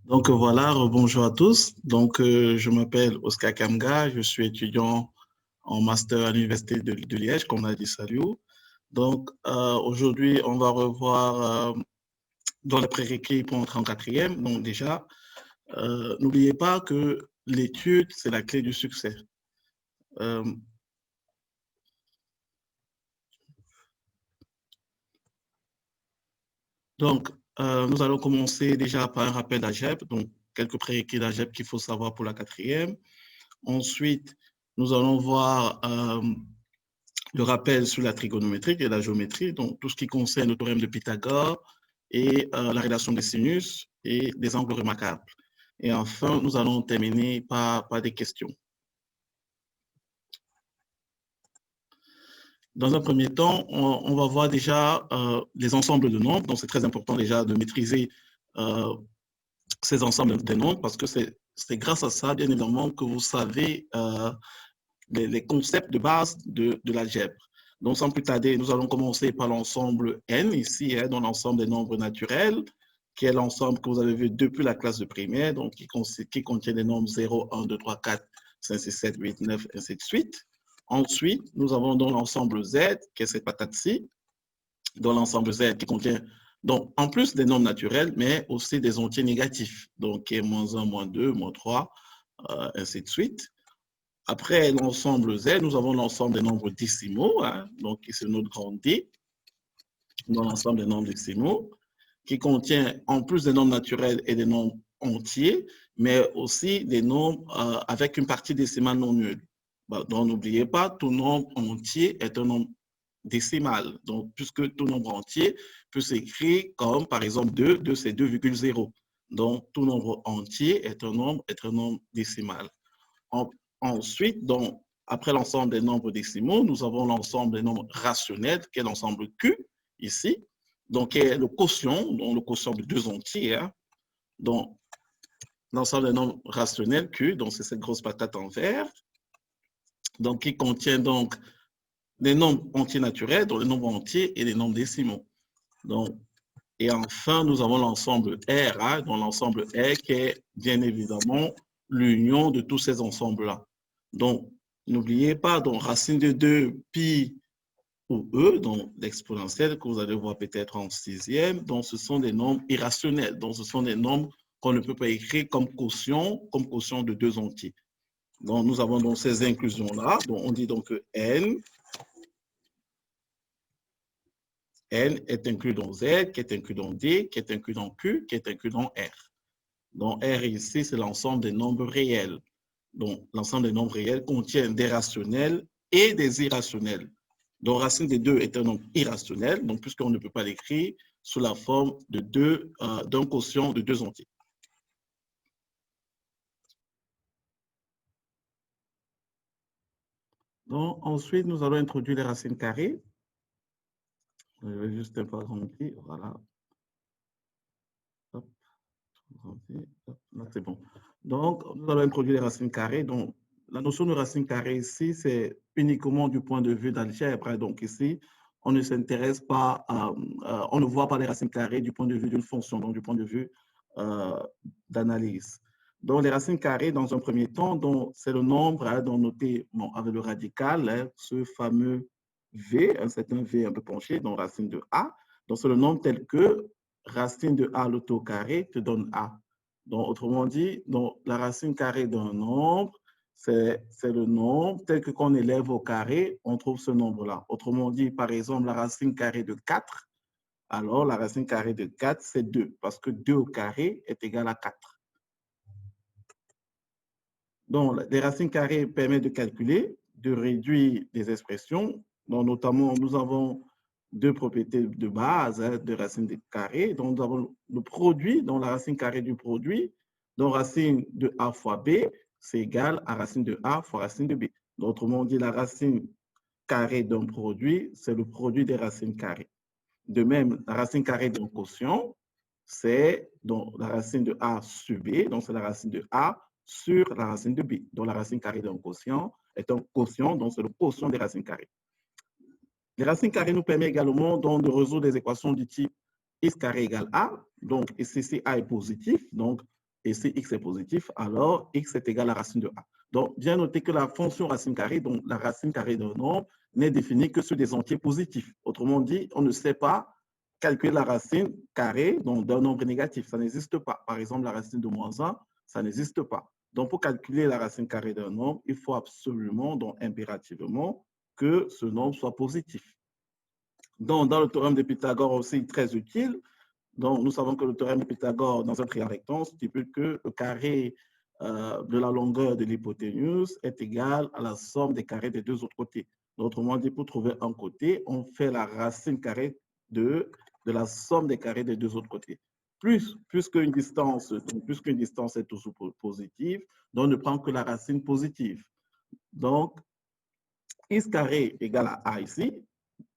Donc voilà, bonjour à tous. Je m'appelle Oscar Kamga, je suis étudiant en master à l'Université de Liège, comme on a dit, salut. Aujourd'hui, on va revoir dans les prérequis pour entrer en quatrième. Donc déjà, n'oubliez pas que l'étude, c'est la clé du succès. Euh, nous allons commencer déjà par un rappel d'AGEP, donc quelques prérequis d'AGEP qu'il faut savoir pour la quatrième. Ensuite, nous allons voir le rappel sur la trigonométrie et la géométrie, donc tout ce qui concerne le théorème de Pythagore et la relation des sinus et des angles remarquables. Et enfin, nous allons terminer par des questions. Dans un premier temps, on va voir déjà les ensembles de nombres. Donc, c'est très important déjà de maîtriser ces ensembles de nombres parce que c'est grâce à ça, bien évidemment, que vous savez les concepts de base de l'algèbre. Donc, sans plus tarder, nous allons commencer par l'ensemble N, ici, dans l'ensemble des nombres naturels, qui est l'ensemble que vous avez vu depuis la classe de primaire, donc qui contient les nombres 0, 1, 2, 3, 4, 5, 6, 7, 8, 9, ainsi de suite. Ensuite, nous avons donc l'ensemble Z, qui est cette patate-ci, dans l'ensemble Z qui contient, donc, en plus des nombres naturels, mais aussi des entiers négatifs, donc qui est moins 1, moins 2, moins 3, ainsi de suite. Après l'ensemble Z, nous avons l'ensemble des nombres décimaux, donc c'est notre grand D, dans l'ensemble des nombres décimaux, qui contient en plus des nombres naturels et des nombres entiers, mais aussi des nombres avec une partie décimale non nulle. Donc n'oubliez pas, tout nombre entier est un nombre décimal. Donc, puisque tout nombre entier peut s'écrire comme, par exemple, 2 c'est 2,0. Donc, tout nombre entier est un nombre décimal. Ensuite, donc, après l'ensemble des nombres décimaux, nous avons l'ensemble des nombres rationnels, qui est l'ensemble Q, ici, donc qui est le quotient, donc le quotient de deux entiers. Donc, l'ensemble des nombres rationnels Q, donc c'est cette grosse patate en vert, donc qui contient donc des nombres entiers naturels, donc les nombres entiers et les nombres décimaux. Donc, et enfin, nous avons l'ensemble R, donc l'ensemble R qui est bien évidemment l'union de tous ces ensembles-là. Donc, n'oubliez pas, donc racine de 2, pi ou e, donc l'exponentielle que vous allez voir peut-être en sixième, donc ce sont des nombres irrationnels. Donc, ce sont des nombres qu'on ne peut pas écrire comme quotient de deux entiers. Donc, nous avons donc ces inclusions-là. Donc, on dit donc que N est inclus dans Z, qui est inclus dans D, qui est inclus dans Q, qui est inclus dans R. Donc, R ici, c'est l'ensemble des nombres réels. Donc, l'ensemble des nombres réels contient des rationnels et des irrationnels. Donc, racine de 2 est un nombre irrationnel, donc puisqu'on ne peut pas l'écrire sous la forme d'un quotient de deux entiers. Donc, ensuite, nous allons introduire les racines carrées. Je vais juste un peu remplir, voilà. Hop, là, c'est bon. Donc, nous allons introduire les racines carrées. Donc, la notion de racine carrée ici, c'est uniquement du point de vue d'algèbre. Donc, ici, on ne s'intéresse pas, on ne voit pas les racines carrées du point de vue d'une fonction, donc du point de vue d'analyse. Donc, les racines carrées, dans un premier temps, c'est le nombre donc noté avec le radical, ce fameux V, un certain V un peu penché, donc racine de A. Donc, c'est le nombre tel que racine de A à l'auto carré te donne A. Donc, autrement dit, donc, la racine carrée d'un nombre, c'est le nombre tel que qu'on élève au carré, on trouve ce nombre-là. Autrement dit, par exemple, la racine carrée de 4, alors la racine carrée de 4, c'est 2, parce que 2 au carré est égal à 4. Donc, les racines carrées permettent de calculer, de réduire des expressions. Donc, notamment, nous avons deux propriétés de base de racine carrée. Donc, nous avons le produit, donc la racine carrée du produit. Donc, racine de A fois B, c'est égal à racine de A fois racine de B. Donc, autrement dit, la racine carrée d'un produit, c'est le produit des racines carrées. De même, la racine carrée d'un quotient, c'est donc la racine de A sur B, donc c'est la racine de A sur la racine de B. Donc, la racine carrée d'un quotient est un quotient, donc c'est le quotient des racines carrées. Les racines carrées nous permettent également donc, de résoudre des équations du type x carré égale A. Donc, ici, A est positif. Donc, Et si x est positif, alors x est égal à la racine de a. Donc, bien noter que la fonction racine carrée, donc la racine carrée d'un nombre, n'est définie que sur des entiers positifs. Autrement dit, on ne sait pas calculer la racine carrée d'un nombre négatif. Ça n'existe pas. Par exemple, la racine de moins 1, ça n'existe pas. Donc, pour calculer la racine carrée d'un nombre, il faut absolument, donc impérativement, que ce nombre soit positif. Donc, dans le théorème de Pythagore aussi très utile, donc nous savons que le théorème de Pythagore dans un triangle rectangle stipule que le carré de la longueur de l'hypoténuse est égal à la somme des carrés des deux autres côtés. Autrement dit, pour trouver un côté, on fait la racine carrée de la somme des carrés des deux autres côtés. Puisqu'une distance est toujours positive, donc on ne prend que la racine positive. Donc, x carré égale à a ici,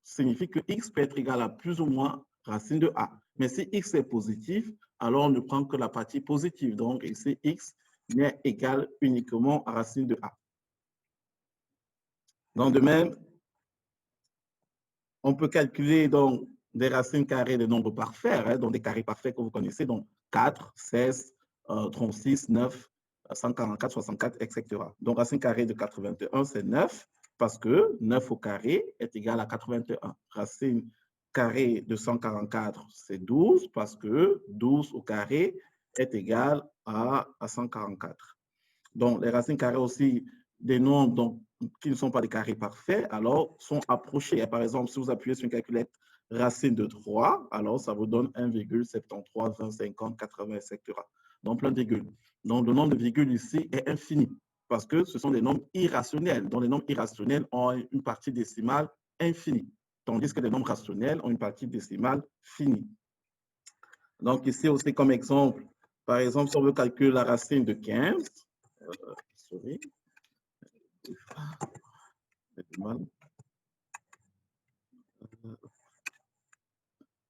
signifie que x peut être égal à plus ou moins racine de a. Mais si x est positif, alors on ne prend que la partie positive. Donc ici, x n'est égal uniquement à racine de a. Donc de même, on peut calculer donc des racines carrées de nombres parfaits, hein, donc des carrés parfaits que vous connaissez, donc 4, 16, 36, 9, 144, 64, etc. Donc racine carrée de 81, c'est 9, parce que 9 au carré est égal à 81. Racine carrée de 144, c'est 12, parce que 12 au carré est égal à 144. Donc, les racines carrées aussi des nombres donc, qui ne sont pas des carrés parfaits, alors sont approchés. Par exemple, si vous appuyez sur une calculette racine de 3, alors ça vous donne 1,73, 20, 50, 80, etc. Donc, plein de virgules. Donc, le nombre de virgules ici est infini parce que ce sont des nombres irrationnels. Donc, les nombres irrationnels ont une partie décimale infinie, tandis que les nombres rationnels ont une partie décimale finie. Donc, ici aussi, comme exemple, par exemple, si on veut calculer la racine de 15, sorry.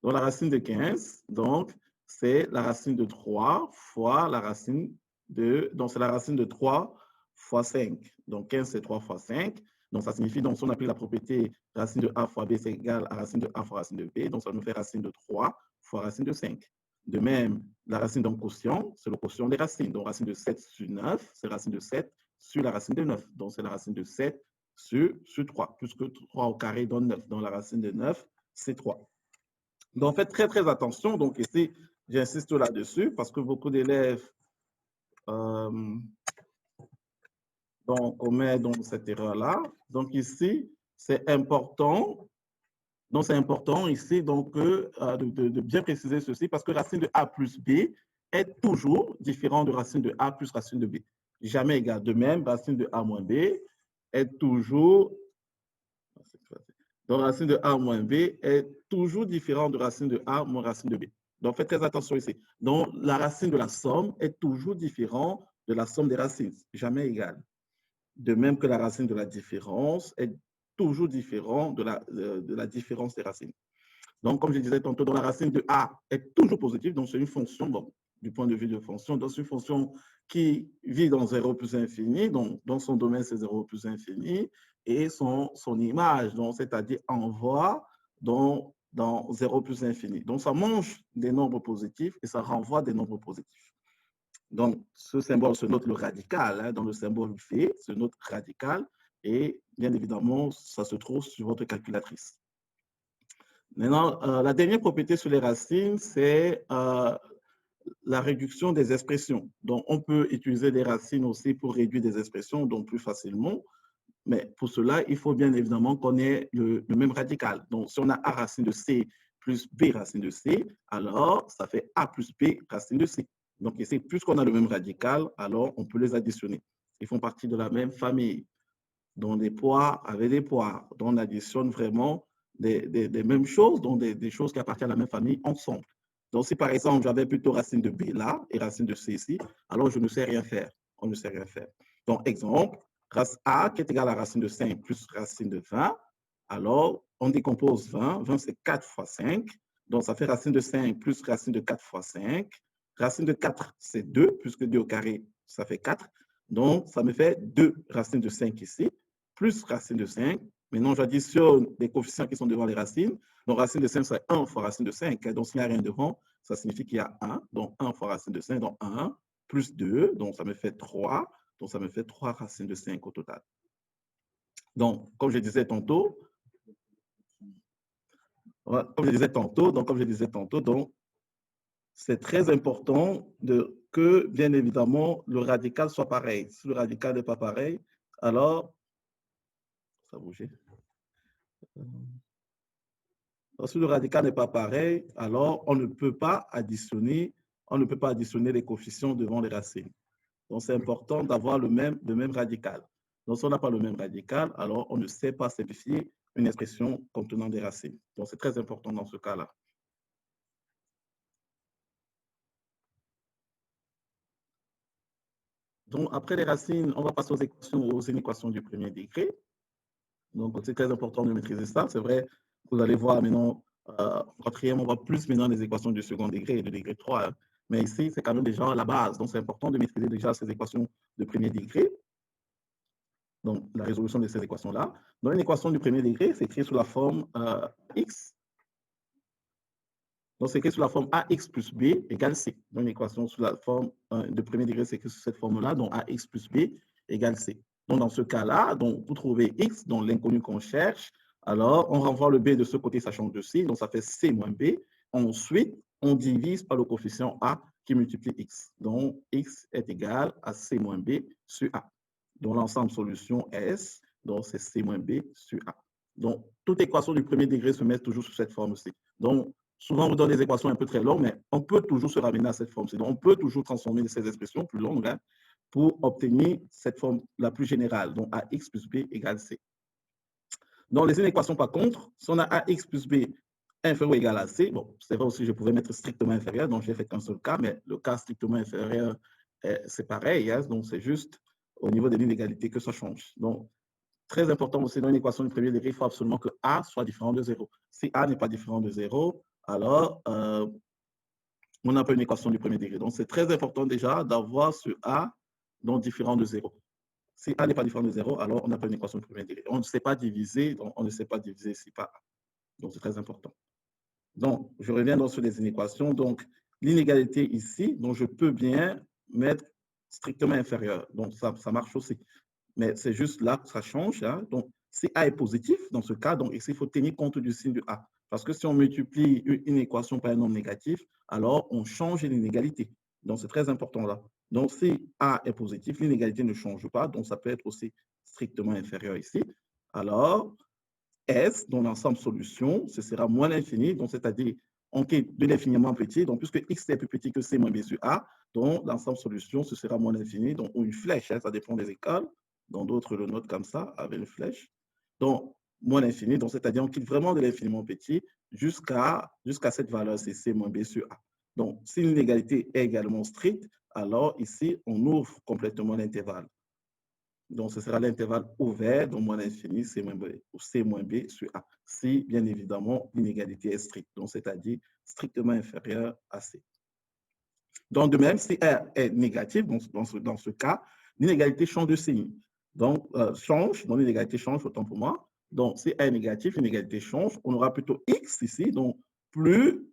Donc, la racine de 15, donc, c'est la racine de 3 fois la racine de... Donc, c'est la racine de 3 fois 5. Donc, 15, c'est 3 fois 5. Donc, ça signifie, donc, si on applique la propriété racine de a fois b, c'est égal à racine de a fois racine de b. Donc, ça nous fait racine de 3 fois racine de 5. De même, la racine d'un quotient, c'est le quotient des racines. Donc, racine de 7 sur 9, c'est racine de 7 sur la racine de 9. Donc, c'est la racine de 7 sur 3, puisque 3 au carré donne 9. Donc, la racine de 9, c'est 3. Donc, faites très, très attention. Donc, ici, j'insiste là-dessus parce que beaucoup d'élèves commettent donc cette erreur-là. Donc, ici, c'est important. Donc, c'est important ici donc, de bien préciser ceci parce que racine de a plus b est toujours différent de racine de a plus racine de b. Jamais égal. De même, racine de a moins b est toujours... Donc, racine de a moins b est toujours différent de racine de a moins racine de b. Donc, faites très attention ici. Donc, la racine de la somme est toujours différente de la somme des racines, jamais égale. De même que la racine de la différence est toujours différente de la différence des racines. Donc, comme je disais tantôt, la racine de a est toujours positive, donc c'est une fonction, bon, du point de vue de fonction, donc c'est une fonction qui vit dans 0 plus infini, donc dans son domaine c'est 0 plus infini, et son image, c'est-à-dire envoie dans 0 plus infini. Donc ça mange des nombres positifs et ça renvoie des nombres positifs. Donc ce symbole se note le radical, hein, dans le symbole V, se note radical, et bien évidemment, ça se trouve sur votre calculatrice. Maintenant, la dernière propriété sur les racines, c'est la réduction des expressions. Donc, on peut utiliser des racines aussi pour réduire des expressions, donc plus facilement. Mais pour cela, il faut bien évidemment qu'on ait le même radical. Donc, si on a A racine de C plus B racine de C, alors ça fait A plus B racine de C. Donc, ici, puisqu'on a le même radical, alors on peut les additionner. Ils font partie de la même famille. Donc, des poids avec des poids. Donc, on additionne vraiment des mêmes choses, donc des choses qui appartiennent à la même famille ensemble. Donc, si par exemple, j'avais plutôt racine de B là et racine de C ici, alors je ne sais rien faire. On ne sait rien faire. Donc, exemple, A qui est égal à racine de 5 plus racine de 20, alors on décompose 20. 20, c'est 4 fois 5. Donc, ça fait racine de 5 plus racine de 4 fois 5. Racine de 4, c'est 2, puisque 2 au carré, ça fait 4. Donc, ça me fait 2 racines de 5 ici, plus racine de 5. Maintenant, j'additionne les coefficients qui sont devant les racines. Donc, racine de 5, c'est 1 fois racine de 5. Donc, s'il n'y a rien devant, ça signifie qu'il y a 1. Donc, 1 fois racine de 5, donc 1. plus 2, donc ça me fait 3. Donc, ça me fait 3 racines de 5 au total. Donc, comme je disais tantôt, donc, c'est très important que, bien évidemment, le radical soit pareil. Si le radical n'est pas pareil, alors, ça a bougé. Si le radical n'est pas pareil, alors on ne peut pas additionner les coefficients devant les racines. Donc, c'est important d'avoir le même radical. Donc, si on n'a pas le même radical, alors on ne sait pas simplifier une expression contenant des racines. Donc, c'est très important dans ce cas-là. Donc, après les racines, on va passer aux inéquations du premier degré. Donc, c'est très important de maîtriser ça. C'est vrai, vous allez voir maintenant, en quatrième, on voit plus maintenant les équations du second degré et du degré 3. Hein. Mais ici, c'est quand même déjà la base. Donc, c'est important de maîtriser déjà ces équations de premier degré. Donc, la résolution de ces équations-là. Donc, une équation du premier degré, c'est écrit sous la forme x. Donc, c'est écrit sous la forme ax plus b égale c. Donc, une équation sous la forme de premier degré, c'est écrit sous cette forme-là. Donc, ax plus b égale c. Donc, dans ce cas-là, vous trouvez x, donc l'inconnu qu'on cherche. Alors, on renvoie le b de ce côté, ça change de signe. Donc, ça fait c moins b. Ensuite, on divise par le coefficient a qui multiplie x. Donc, x est égal à c moins b sur a. Donc, l'ensemble solution S, donc c'est C moins B sur A. Donc, toute équation du premier degré se met toujours sous cette forme-ci. Donc, souvent, on vous donne des équations un peu très longues, mais on peut toujours se ramener à cette forme-ci. Donc, on peut toujours transformer ces expressions plus longues hein, pour obtenir cette forme la plus générale. Donc, AX plus B égale C. Dans les inéquations, par contre, si on a AX plus B inférieur ou égal à C, bon, c'est vrai aussi, je pouvais mettre strictement inférieur, donc j'ai fait qu'un seul cas, mais le cas strictement inférieur, c'est pareil, hein, donc c'est juste au niveau de l'inégalité que ça change. Donc, très important aussi dans une équation du premier degré, il faut absolument que A soit différent de 0. Si A n'est pas différent de 0, alors on n'a pas une équation du premier degré. Donc, c'est très important déjà d'avoir ce A donc différent de 0. Si A n'est pas différent de 0, alors on n'a pas une équation du premier degré. On ne sait pas diviser, donc on ne sait pas diviser ici par A. Donc, c'est très important. Donc, je reviens donc sur les inéquations. Donc, l'inégalité ici, donc je peux bien mettre strictement inférieur. Donc, ça marche aussi. Mais c'est juste là que ça change. Hein. Donc, si A est positif, dans ce cas, donc ici, il faut tenir compte du signe de A. Parce que si on multiplie une équation par un nombre négatif, alors on change l'inégalité. Donc, c'est très important là. Donc, si A est positif, l'inégalité ne change pas. Donc, ça peut être aussi strictement inférieur ici. Alors, S, dont l'ensemble solution, ce sera moins l'infini, donc c'est-à-dire on quitte de l'infiniment petit, donc puisque x est plus petit que c moins b sur a, donc l'ensemble solution, ce sera moins l'infini, donc ou une flèche, hein, ça dépend des écoles, donc d'autres le notent comme ça, avec une flèche. Donc, moins l'infini, donc c'est-à-dire on quitte vraiment de l'infiniment petit jusqu'à cette valeur, c'est c moins b sur a. Donc, si l'inégalité est également stricte, alors ici, on ouvre complètement l'intervalle. Donc, ce sera l'intervalle ouvert, donc moins l'infini, C moins B sur A. Si, bien évidemment, l'inégalité est stricte, donc c'est-à-dire strictement inférieure à C. Donc, de même, si R est négatif, dans ce cas, l'inégalité change de signe. Donc, l'inégalité change, autant pour moi. Donc, si R est négatif, l'inégalité change. On aura plutôt X ici, donc plus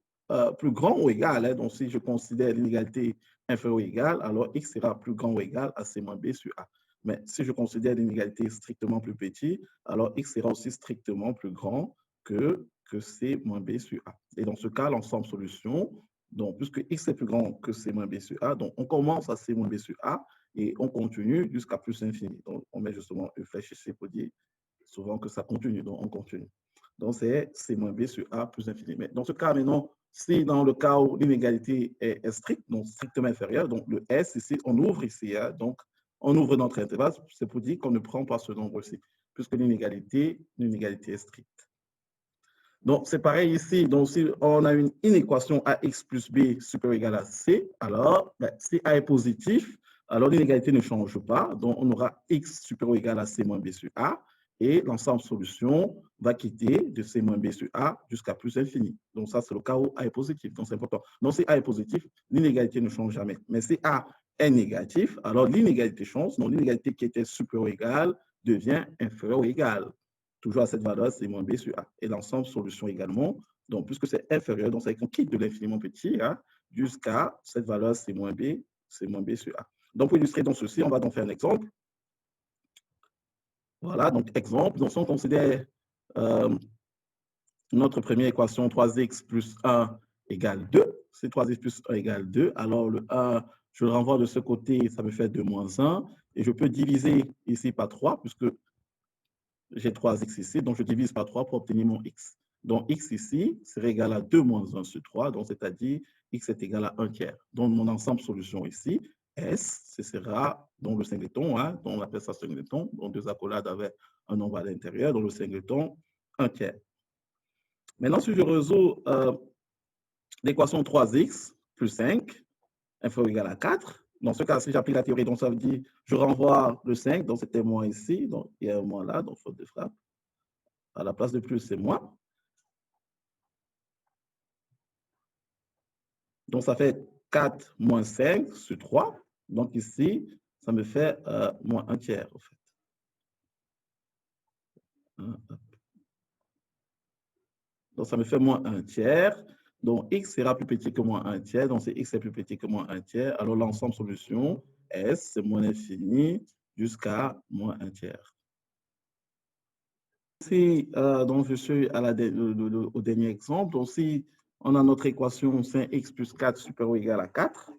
grand ou égal. Hein. Donc, si je considère l'inégalité inférieure ou égale, alors X sera plus grand ou égal à C moins B sur A. Mais si je considère l'inégalité strictement plus petite, alors X sera aussi strictement plus grand que C moins B sur A. Et dans ce cas, l'ensemble solution, donc puisque X est plus grand que C moins B sur A, donc on commence à C moins B sur A et on continue jusqu'à plus infini. Donc on met justement une flèche ici pour dire souvent que ça continue, donc on continue. Donc c'est C moins B sur A plus infini. Mais dans ce cas, maintenant, si dans le cas où l'inégalité est stricte, donc strictement inférieure, donc le S ici, on ouvre ici, hein, donc on ouvre notre intervalle, c'est pour dire qu'on ne prend pas ce nombre-ci, puisque l'inégalité est stricte. Donc, c'est pareil ici. Donc, si on a une inéquation AX plus B supérieur ou égal à C, alors, si A est positif, alors l'inégalité ne change pas. Donc, on aura X supérieur ou égal à C moins B sur A. Et l'ensemble solution va quitter de C moins B sur A jusqu'à plus infini. Donc, ça, c'est le cas où A est positif. Donc, c'est important. Donc, si A est positif, l'inégalité ne change jamais. Mais si A est négatif, alors l'inégalité change. Donc, l'inégalité qui était supérieure ou égale devient inférieure ou égale. Toujours à cette valeur, c'est moins B sur A. Et l'ensemble solution également. Donc, puisque c'est inférieur, donc ça veut dire qu'on quitte de l'infiniment petit hein, jusqu'à cette valeur, c'est moins B C moins B sur A. Donc, pour illustrer donc ceci, on va donc faire un exemple. Voilà, donc exemple. Donc, si on considère notre première équation, 3x plus 1 égale 2, c'est 3x plus 1 égale 2, alors le 1, je le renvoie de ce côté, ça me fait 2 moins 1, et je peux diviser ici par 3, puisque j'ai 3x ici, donc je divise par 3 pour obtenir mon x. Donc x ici serait égal à 2 moins 1 sur 3, donc c'est-à-dire x est égal à 1 tiers. Donc mon ensemble solution ici, S, ce sera donc le singleton, hein, donc on appelle ça singleton, donc deux accolades avec un nombre à l'intérieur, donc le singleton, 1 tiers. Maintenant, si je résous l'équation 3x plus 5 inférieur ou égal à 4, dans ce cas, si j'applique la théorie, donc ça veut dire je renvoie le 5, donc c'était moins ici, donc il y a un moins là, donc faute de frappe. À la place de plus, c'est moins. Donc ça fait 4 moins 5 sur 3. Donc ici, ça me fait moins 1 tiers, en fait. Donc ça me fait moins 1 tiers. Donc x sera plus petit que moins 1 tiers. Donc si x est plus petit que moins 1 tiers, alors l'ensemble solution S, c'est moins l'infini jusqu'à moins 1 tiers. Si donc je suis à au dernier exemple, donc si on a notre équation 5x plus 4 supérieur ou égal à 4,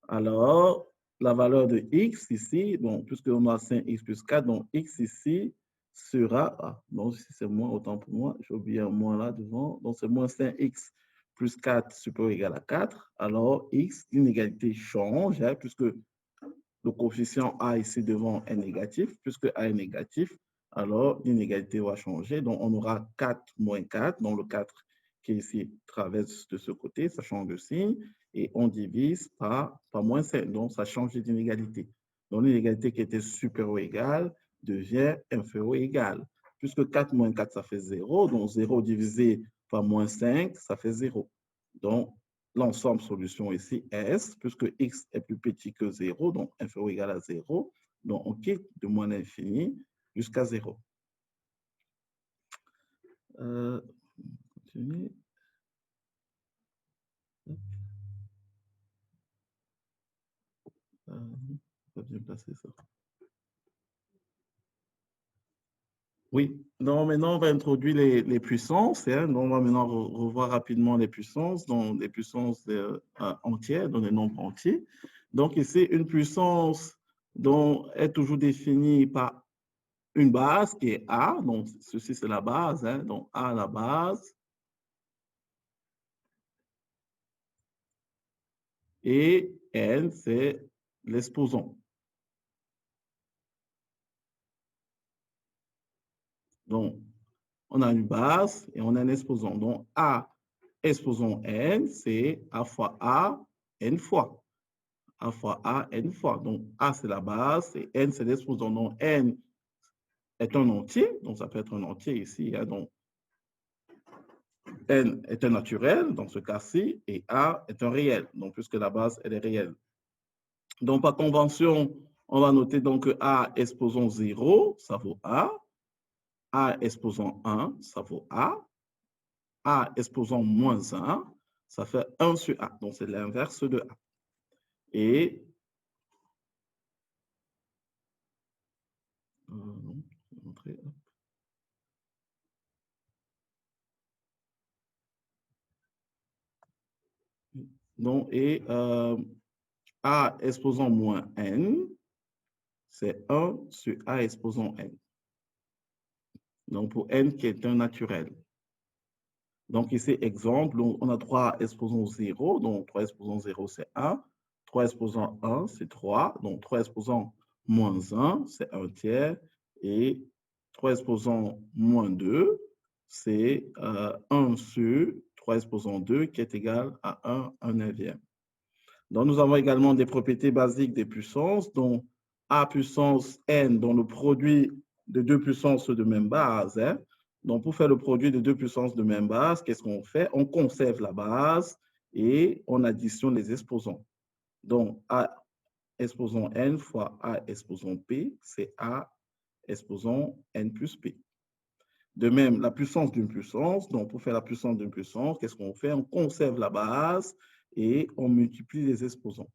alors la valeur de x ici, bon, puisqu'on a 5x plus 4, donc x ici sera, bon, si c'est moins, autant pour moi, j'ai oublié un moins là devant, donc c'est moins 5x plus 4 supérieur ou égal à 4, alors x, l'inégalité change, hein, puisque le coefficient a ici devant est négatif, puisque a est négatif, alors l'inégalité va changer. Donc, on aura 4 moins 4, donc le 4 qui est ici traverse de ce côté, ça change de signe, et on divise par moins 5, donc ça change d'inégalité. Donc, l'inégalité qui était supérieure ou égale devient inférieure ou égale. Puisque 4 moins 4, ça fait 0, donc 0 divisé par moins 5, ça fait 0. Donc, l'ensemble solution ici, S, puisque x est plus petit que 0, donc inférieur ou égal à 0, donc on quitte de moins l'infini jusqu'à 0. Continuer. Pas bien placer ça. Oui, donc maintenant on va introduire les puissances. Hein. Donc on va maintenant revoir rapidement les puissances, donc les puissances entières, donc les nombres entiers. Donc ici, une puissance dont est toujours définie par une base qui est A, donc ceci c'est la base, hein, donc A la base, et N c'est l'exposant. Donc, on a une base et on a un exposant. Donc, A exposant N, c'est A fois A, N fois. A fois A, N fois. Donc, A c'est la base et N c'est l'exposant. Donc, N est un entier, donc ça peut être un entier ici, hein, donc N est un naturel, dans ce cas-ci, et A est un réel, donc puisque la base, elle est réelle. Donc, par convention, on va noter donc que A exposant 0, ça vaut A. A exposant 1, ça vaut A. A exposant moins 1, ça fait 1 sur A. Donc, c'est l'inverse de A. Et donc, et A exposant moins N, c'est 1 sur A exposant N. Donc, pour N qui est un naturel. Donc, ici, exemple, on a 3 exposant 0. Donc, 3 exposant 0, c'est 1. 3 exposant 1, c'est 3. Donc, 3 exposant moins 1, c'est 1 tiers. Et 3 exposant moins 2, c'est 1 sur 3 exposant 2 qui est égal à 1 neuvième. Donc, nous avons également des propriétés basiques des puissances, dont A puissance N, dont le produit de deux puissances de même base. Hein. Donc, pour faire le produit de deux puissances de même base, qu'est-ce qu'on fait? On conserve la base et on additionne les exposants. Donc, A exposant N fois A exposant P, c'est A exposant N plus P. De même, la puissance d'une puissance, donc pour faire la puissance d'une puissance, qu'est-ce qu'on fait? On conserve la base et on multiplie les exposants.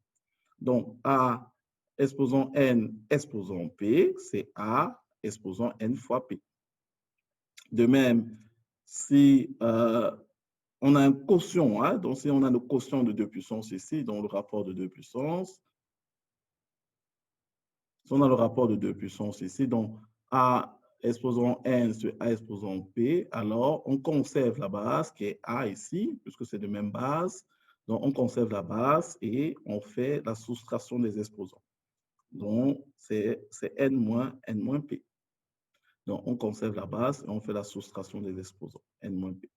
Donc, A exposant N exposant P, c'est A exposant N fois P. De même, si on a un quotient, hein, donc si on a le quotient de 2 puissances ici, dans le rapport de 2 puissances, si on a le rapport de 2 puissances ici, donc A exposant N sur A exposant P, alors on conserve la base qui est A ici, puisque c'est de même base. Donc, on conserve la base et on fait la soustraction des exposants. Donc, c'est N moins P. Donc, on conserve la base et on fait la soustraction des exposants, N moins P.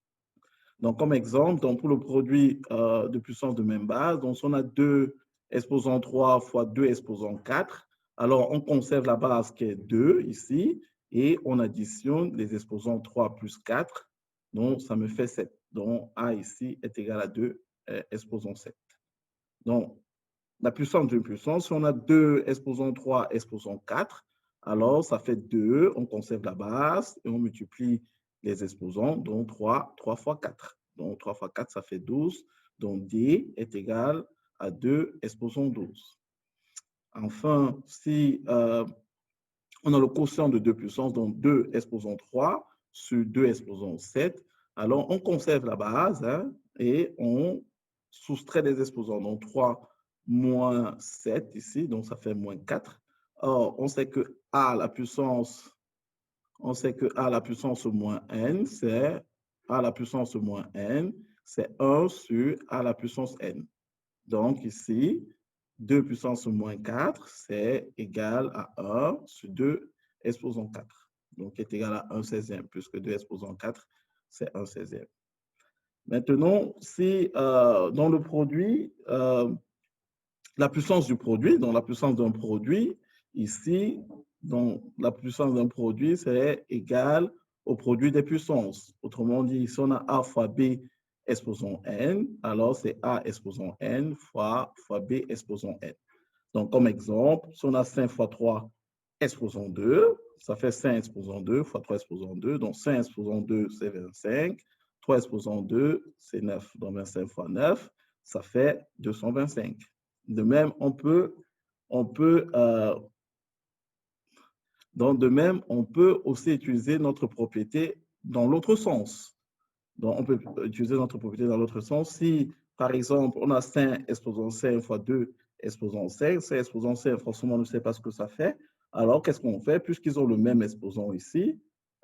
Donc, comme exemple, donc pour le produit de puissance de même base, donc si on a 2 exposant 3 fois 2 exposant 4, alors on conserve la base qui est 2 ici et on additionne les exposants 3 plus 4, donc ça me fait 7. Donc, A ici est égal à 2 exposant 7. Donc, la puissance d'une puissance, si on a 2 exposant 3 exposant 4, alors ça fait 2, on conserve la base et on multiplie les exposants, donc 3 fois 4. Donc 3 fois 4, ça fait 12. Donc D est égal à 2 exposant 12. Enfin, si on a le quotient de 2 puissances, donc 2 exposant 3 sur 2 exposant 7, alors on conserve la base hein, et on soustrait les exposants. Donc 3 moins 7 ici, donc ça fait moins 4. Or, on sait que A la puissance, moins n, c'est A la puissance moins n, c'est 1 sur A la puissance n. Donc ici, 2 puissance moins 4, c'est égal à 1 sur 2 exposant 4. Donc, qui est égal à 1 16e, puisque 2 exposant 4, c'est 1 16e. Maintenant, si dans le produit, la puissance du produit, donc la puissance d'un produit, ici, donc la puissance d'un produit, c'est égal au produit des puissances. Autrement dit, si on a A fois B exposant N, alors c'est A exposant N fois B exposant N. Donc, comme exemple, si on a 5 fois 3 exposant 2, ça fait 5 exposant 2 fois 3 exposant 2. Donc, 5 exposant 2, c'est 25. 3 exposant 2, c'est 9. Donc, 25 fois 9, ça fait 225. De même, on peut aussi utiliser notre propriété dans l'autre sens. Donc, on peut utiliser notre propriété dans l'autre sens. Si, par exemple, on a 5 exposant 5 fois 2 exposant 5, 5 exposant 5, forcément, on ne sait pas ce que ça fait. Alors, qu'est-ce qu'on fait? Puisqu'ils ont le même exposant ici,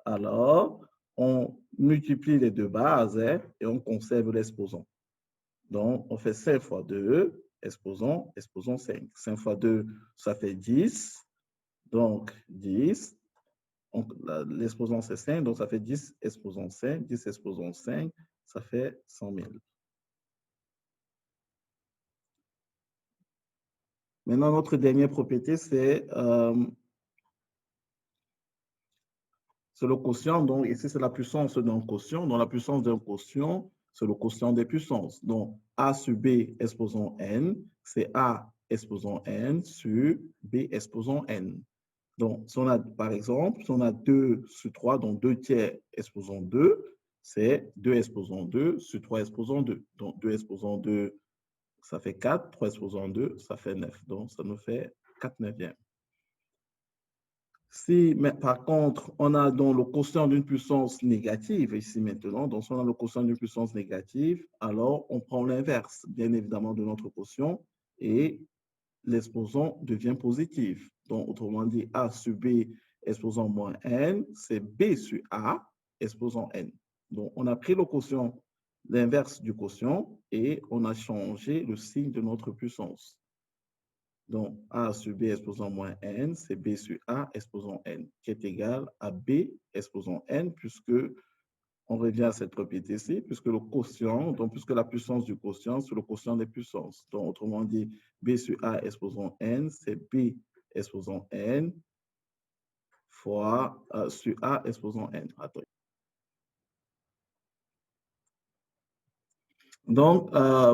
alors, on multiplie les deux bases hein, et on conserve l'exposant. Donc, on fait 5 fois 2, exposant 5. 5 fois 2, ça fait 10. Donc, 10. L'exposant, c'est 5. Donc, ça fait 10 exposant 5. 10 exposant 5, ça fait 100 000. Maintenant, notre dernière propriété, c'est le quotient. Donc, ici, c'est la puissance d'un quotient. Donc, la puissance d'un quotient, c'est le quotient des puissances. Donc, A sur B exposant N, c'est A exposant N sur B exposant N. Donc, si on a, par exemple, si on a 2 sur 3, donc 2 tiers exposant 2, c'est 2 exposant 2 sur 3 exposant 2. Donc, 2 exposant 2, ça fait 4. 3 exposant 2, ça fait 9. Donc, ça nous fait 4 neuvièmes. Si, mais par contre, on a donc le quotient d'une puissance négative ici maintenant, donc si on a le quotient d'une puissance négative, alors on prend l'inverse, bien évidemment, de notre quotient et l'exposant devient positif. Donc, autrement dit, A sur B exposant moins N, c'est B sur A exposant N. Donc, on a pris le quotient, l'inverse du quotient, et on a changé le signe de notre puissance. Donc, A sur B exposant moins N, c'est B sur A exposant N, qui est égal à B exposant N, puisque on revient à cette propriété-ci, puisque le quotient, donc puisque la puissance du quotient, c'est le quotient des puissances. Donc, autrement dit, B sur A exposant N, c'est B exposant N fois sur A exposant N. Attends. Donc,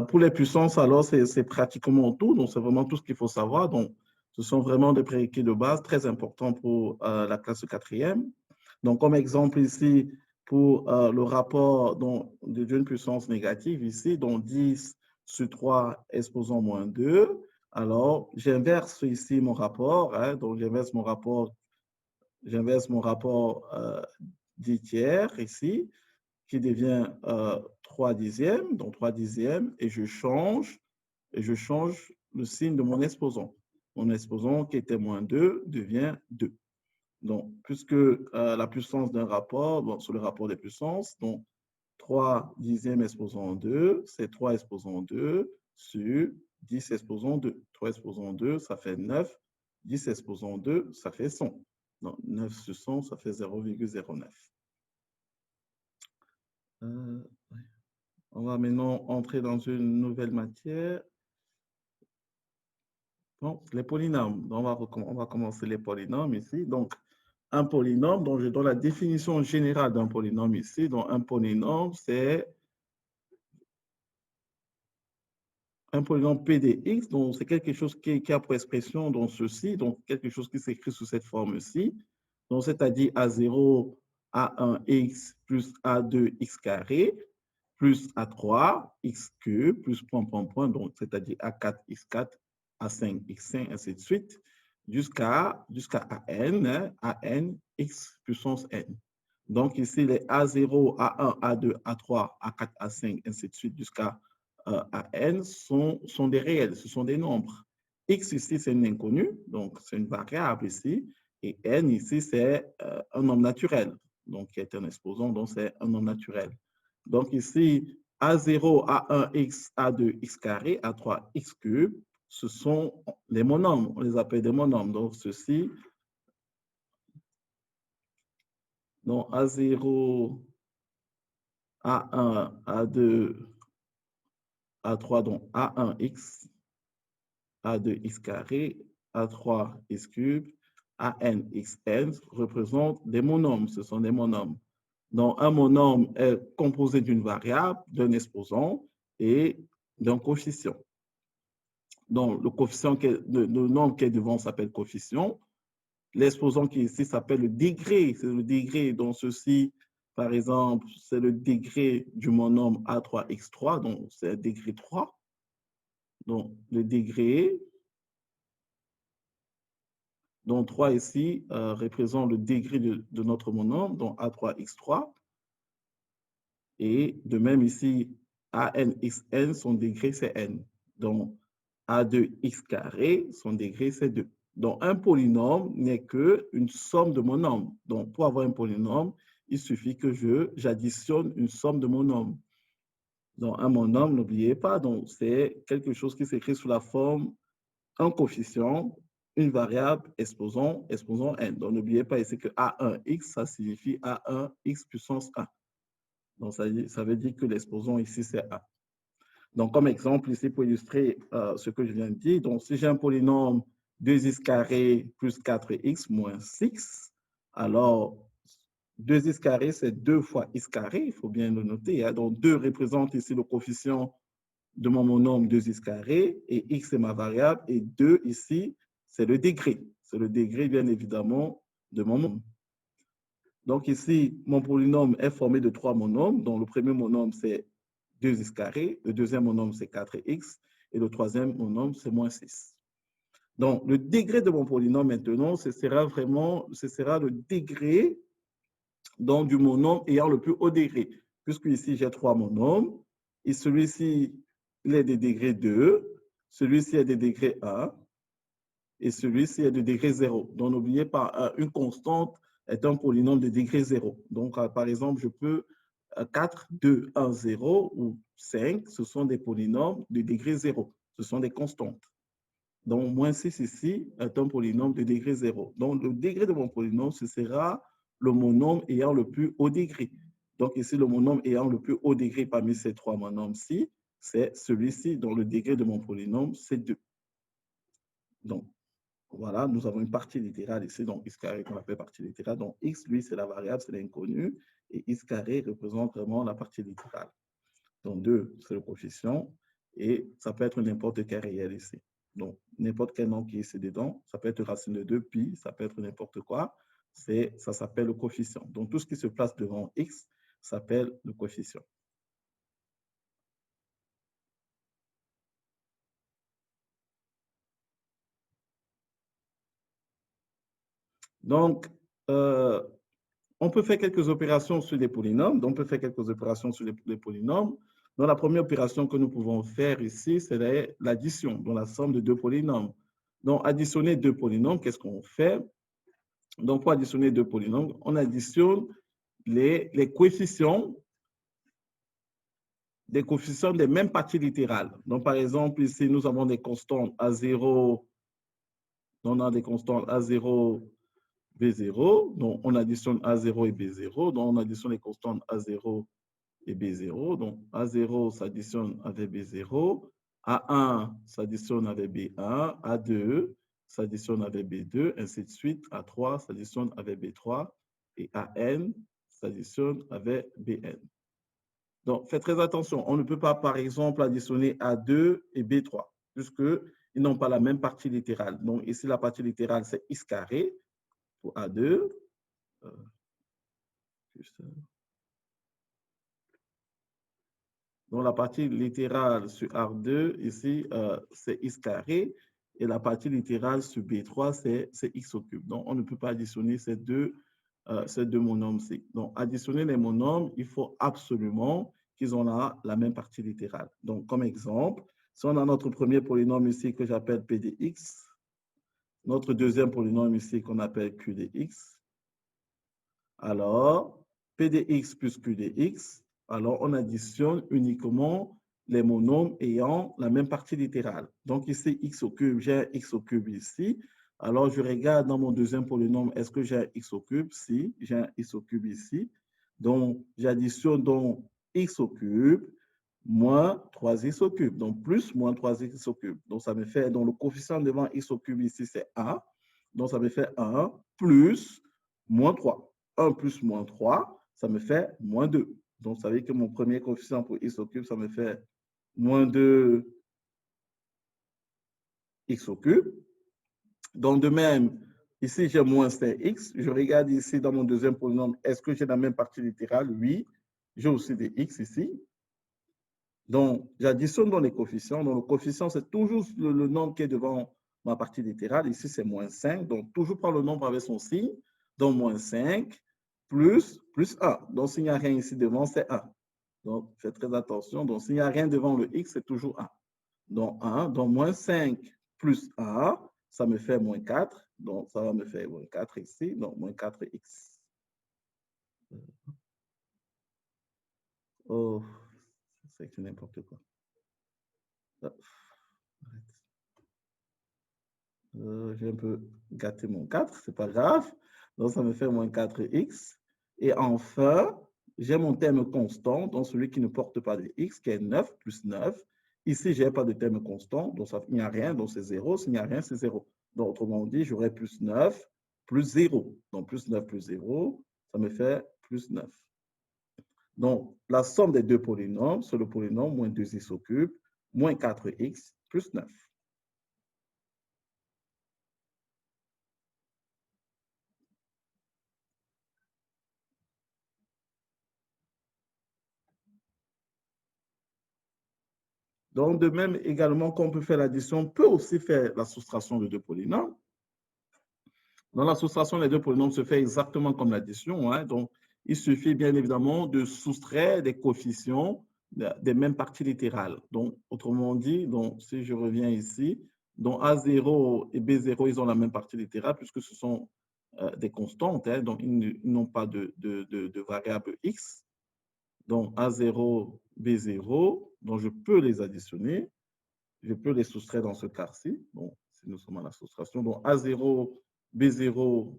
pour les puissances, alors, c'est pratiquement tout. Donc, c'est vraiment tout ce qu'il faut savoir. Donc, ce sont vraiment des prérequis de base très importants pour la classe de quatrième. Donc, comme exemple ici, pour le rapport d'une puissance négative ici, donc 10 sur 3 exposant moins 2. Alors, j'inverse ici mon rapport, hein, donc j'inverse mon rapport 10 tiers ici, qui devient 3 dixièmes, donc 3 dixièmes, et je change le signe de mon exposant. Mon exposant qui était moins 2 devient 2. Donc, puisque la puissance d'un rapport, bon, sur le rapport des puissances, donc 3 dixièmes exposant 2, c'est 3 exposant 2 sur 10 exposant 2. 3 exposant 2, ça fait 9. 10 exposant 2, ça fait 100. Donc, 9 sur 100, ça fait 0,09. On va maintenant entrer dans une nouvelle matière. Bon, les polynômes. On va commencer les polynômes ici. Donc, un polynôme, donc je donne la définition générale d'un polynôme ici. Donc, un polynôme, c'est un polynôme P de x, donc c'est quelque chose qui a pour expression dans ceci, donc quelque chose qui s'écrit sous cette forme-ci. Donc, c'est-à-dire A0, A1x plus A2x carré plus A3 x cube plus point, point, point, donc c'est-à-dire A4 x4, A5 x5, ainsi de suite, jusqu'à AN, hein, AN x puissance n. Donc, ici, les A0, A1, A2, A3, A4, A5, ainsi de suite, jusqu'à AN sont des réels, ce sont des nombres. X ici, c'est un inconnu, donc c'est une variable ici, et N ici, c'est un nombre naturel, donc qui est un exposant, donc c'est un nombre naturel. Donc ici, A0, A1x, A2x carré, A3x cube, ce sont les monomes, on les appelle des monomes. Donc ceci, donc A0, A1, A2, A3, donc A1x, A2x carré, A3x cube, ANxn représentent des monomes, ce sont des monomes. Donc, un monome est composé d'une variable, d'un exposant et d'un coefficient. Donc, le coefficient, le nombre qui est devant s'appelle coefficient. L'exposant qui est ici s'appelle le degré. C'est le degré. Donc, ceci, par exemple, c'est le degré du monome A3x3. Donc, c'est le degré 3. Donc, le degré, donc 3 ici, représente le degré de notre monome, donc A3x3. Et de même ici, ANxn, son degré, c'est n. Donc, A2x carré, son degré, c'est 2. Donc, un polynôme n'est qu'une somme de monomes. Donc, pour avoir un polynôme, il suffit que j'additionne une somme de monomes. Donc, un monome, n'oubliez pas, c'est quelque chose qui s'écrit sous la forme un coefficient, une variable, exposant n. Donc, n'oubliez pas ici que A1x, ça signifie A1x puissance 1. Donc, ça veut dire que l'exposant ici, c'est A. Donc, comme exemple, ici, pour illustrer ce que je viens de dire, donc, si j'ai un polynôme 2x carré plus 4x moins 6, alors 2x carré, c'est 2 fois x carré, il faut bien le noter. Hein. Donc, 2 représente ici le coefficient de mon monome 2x carré, et x, c'est ma variable, et 2 ici, c'est le degré. C'est le degré, bien évidemment, de mon monome. Donc ici, mon polynôme est formé de 3 monômes. Donc le premier monôme, c'est 2x carré. Le deuxième monôme, c'est 4x. Et le troisième monôme, c'est moins 6. Donc le degré de mon polynôme maintenant, ce sera le degré donc, du monôme ayant le plus haut degré. Puisque ici, j'ai 3 monômes. Et celui-ci, il est de degré 2. Celui-ci est de degré 1. Et celui-ci est de degré 0. Donc, n'oubliez pas, une constante est un polynôme de degré 0. Donc, par exemple, je peux 4, 2, 1, 0 ou 5, ce sont des polynômes de degré 0. Ce sont des constantes. Donc, moins 6 ici est un polynôme de degré 0. Donc, le degré de mon polynôme, ce sera le monôme ayant le plus haut degré. Donc, ici, le monôme ayant le plus haut degré parmi ces 3 monômes-ci, c'est celui-ci dont le degré de mon polynôme, c'est 2. Donc, voilà, nous avons une partie littérale ici, donc x carré qu'on appelle partie littérale. Donc x, lui, c'est la variable, c'est l'inconnu, et x carré représente vraiment la partie littérale. Donc 2, c'est le coefficient, et ça peut être n'importe quel réel ici. Donc n'importe quel nombre qui est ici dedans, ça peut être racine de 2, pi, ça peut être n'importe quoi, ça s'appelle le coefficient. Donc tout ce qui se place devant x s'appelle le coefficient. Donc, on peut faire quelques opérations sur les polynômes. Donc, on peut faire quelques opérations sur les polynômes. Donc, la première opération que nous pouvons faire ici, c'est l'addition, donc la somme de deux polynômes. Donc, additionner deux polynômes, qu'est-ce qu'on fait? Donc, pour additionner deux polynômes, on additionne les coefficients des mêmes parties littérales. Donc, par exemple, ici, nous avons des constantes A0, on a des constantes A0, B0, donc on additionne A0 et B0, donc on additionne les constantes A0 et B0, donc A0 s'additionne avec B0, A1 s'additionne avec B1, A2 s'additionne avec B2, ainsi de suite, A3 s'additionne avec B3 et AN s'additionne avec BN. Donc, faites très attention, on ne peut pas, par exemple, additionner A2 et B3, puisqu'ils n'ont pas la même partie littérale. Donc, ici, la partie littérale, c'est x carré pour A2. Donc, la partie littérale sur R2, ici, c'est x carré, et la partie littérale sur B3, c'est x au cube. Donc, on ne peut pas additionner ces deux monomes-ci. Donc, additionner les monomes, il faut absolument qu'ils ont la même partie littérale. Donc, comme exemple, si on a notre premier polynôme ici que j'appelle P de x, notre deuxième polynôme ici qu'on appelle Q de x, alors P de x plus Q de x, alors on additionne uniquement les monomes ayant la même partie littérale. Donc ici, x au cube, j'ai un x au cube ici. Alors je regarde dans mon deuxième polynôme, est-ce que j'ai un x au cube? Si, j'ai un x au cube ici. Donc j'additionne donc x au cube moins 3x au cube. Donc plus moins 3x au cube. Donc ça me fait, donc le coefficient devant x au cube ici, c'est 1. Donc ça me fait 1 plus moins 3. 1 plus moins 3, ça me fait moins 2. Donc, ça veut dire que mon premier coefficient pour x au cube, ça me fait moins 2 x au cube. Donc, de même, ici, j'ai moins 5x. Je regarde ici dans mon deuxième polynôme, est-ce que j'ai la même partie littérale? Oui. J'ai aussi des x ici. Donc, j'additionne dans les coefficients. Donc, le coefficient, c'est toujours le nombre qui est devant ma partie littérale. Ici, c'est moins 5. Donc, toujours prendre le nombre avec son signe. Donc, moins 5 plus 1. Donc, s'il n'y a rien ici devant, c'est 1. Donc, faites très attention. Donc, s'il n'y a rien devant le x, c'est toujours 1. Donc, 1. Donc, moins 5 plus 1, ça me fait moins 4. Donc, ça va me faire moins 4 ici. Donc, moins 4x. Oh, c'est n'importe quoi. J'ai un peu gâté mon 4, c'est pas grave. Donc, ça me fait moins 4x. Et enfin, j'ai mon terme constant, donc celui qui ne porte pas de x, qui est 9 plus 9. Ici, je n'ai pas de terme constant, donc il n'y a rien, donc c'est 0. S'il n'y a rien, c'est 0. Donc, autrement dit, j'aurai plus 9 plus 0. Donc, plus 9 plus 0, ça me fait plus 9. Donc, la somme des deux polynômes, c'est le polynôme moins 2x au cube, moins 4x plus 9. Donc, de même, également, qu'on peut faire l'addition, on peut aussi faire la soustraction de deux polynômes. Dans la soustraction des deux polynômes se fait exactement comme l'addition. Hein. Donc, il suffit bien évidemment de soustraire des coefficients des mêmes parties littérales. Donc, autrement dit, donc, si je reviens ici, donc A0 et B0, ils ont la même partie littérale puisque ce sont des constantes. Hein. Donc, ils n'ont pas de variable x. Donc, A0, B0, donc je peux les additionner. Je peux les soustraire dans ce cas-ci. Bon, si nous sommes à la soustraction. Donc, A0, B0,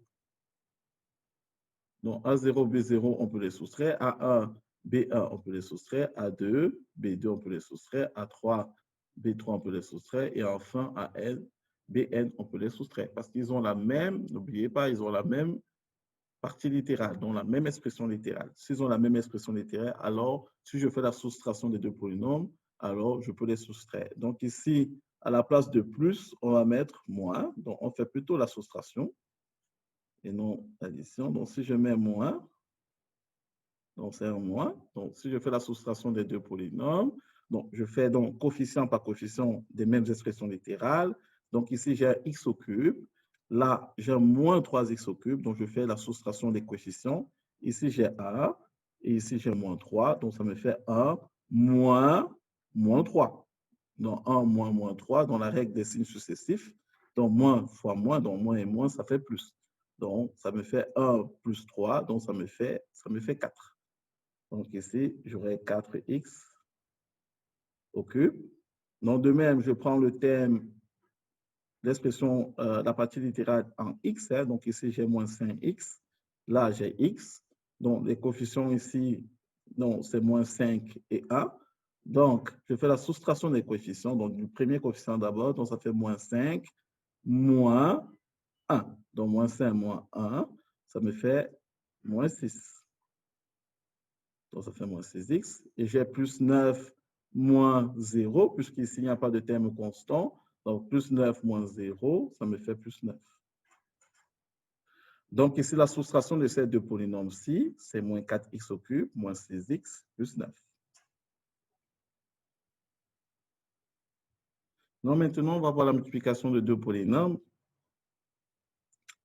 donc A0, B0, on peut les soustraire. A1, B1, on peut les soustraire. A2, B2, on peut les soustraire. A3, B3, on peut les soustraire. Et enfin, AN, BN, on peut les soustraire. Parce qu'ils ont la même, n'oubliez pas, ils ont la même partie littérale, donc la même expression littérale. S'ils ont la même expression littérale, alors si je fais la soustraction des deux polynômes, alors je peux les soustraire. Donc ici, à la place de plus, on va mettre moins. Donc on fait plutôt la soustraction et non l'addition. Donc si je mets moins, donc c'est un moins. Donc si je fais la soustraction des deux polynômes, donc je fais donc coefficient par coefficient des mêmes expressions littérales. Donc ici, j'ai x au cube. Là, j'ai moins 3x au cube, donc je fais la soustraction des coefficients. Ici, j'ai 1, et ici, j'ai moins 3, donc ça me fait 1 moins 3. Donc 1 moins 3 dans la règle des signes successifs. Donc moins fois moins, donc moins et moins, ça fait plus. Donc ça me fait 1 plus 3, donc ça me fait 4. Donc ici, j'aurai 4x au cube. Donc de même, je prends le terme, l'expression, la partie littérale en x. Hein, donc ici, j'ai moins 5x. Là, j'ai x. Donc les coefficients ici, c'est moins 5 et 1. Donc, je fais la soustraction des coefficients. Donc, du premier coefficient d'abord, donc ça fait moins 5, moins 1. Donc, moins 5, moins 1, ça me fait moins 6. Donc, ça fait moins 6x. Et j'ai plus 9 moins 0, puisqu'ici, il n'y a pas de terme constant. Donc, plus 9 moins 0, ça me fait plus 9. Donc, ici, la soustraction de ces deux polynômes-ci, c'est moins 4x au cube, moins 6x, plus 9. Donc, maintenant, on va voir la multiplication de deux polynômes.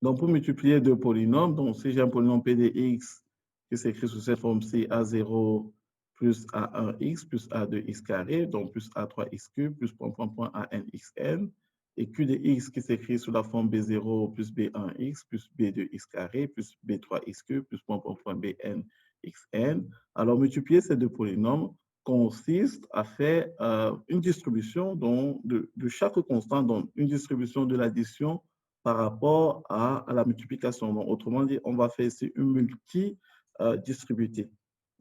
Donc, pour multiplier deux polynômes, donc si j'ai un polynôme p de x qui s'écrit sous cette forme-ci, a0 plus a1x plus a2x carré, donc plus a3x cube plus point, point, point, anxn, et q de x qui s'écrit sous la forme b0 plus b1x plus b2x carré plus b3x cube plus point, point, point, bnxn. Alors, multiplier ces deux polynômes consiste à faire une distribution de chaque constant, donc une distribution de l'addition par rapport à la multiplication. Donc, autrement dit, on va faire ici une multi-distribuée.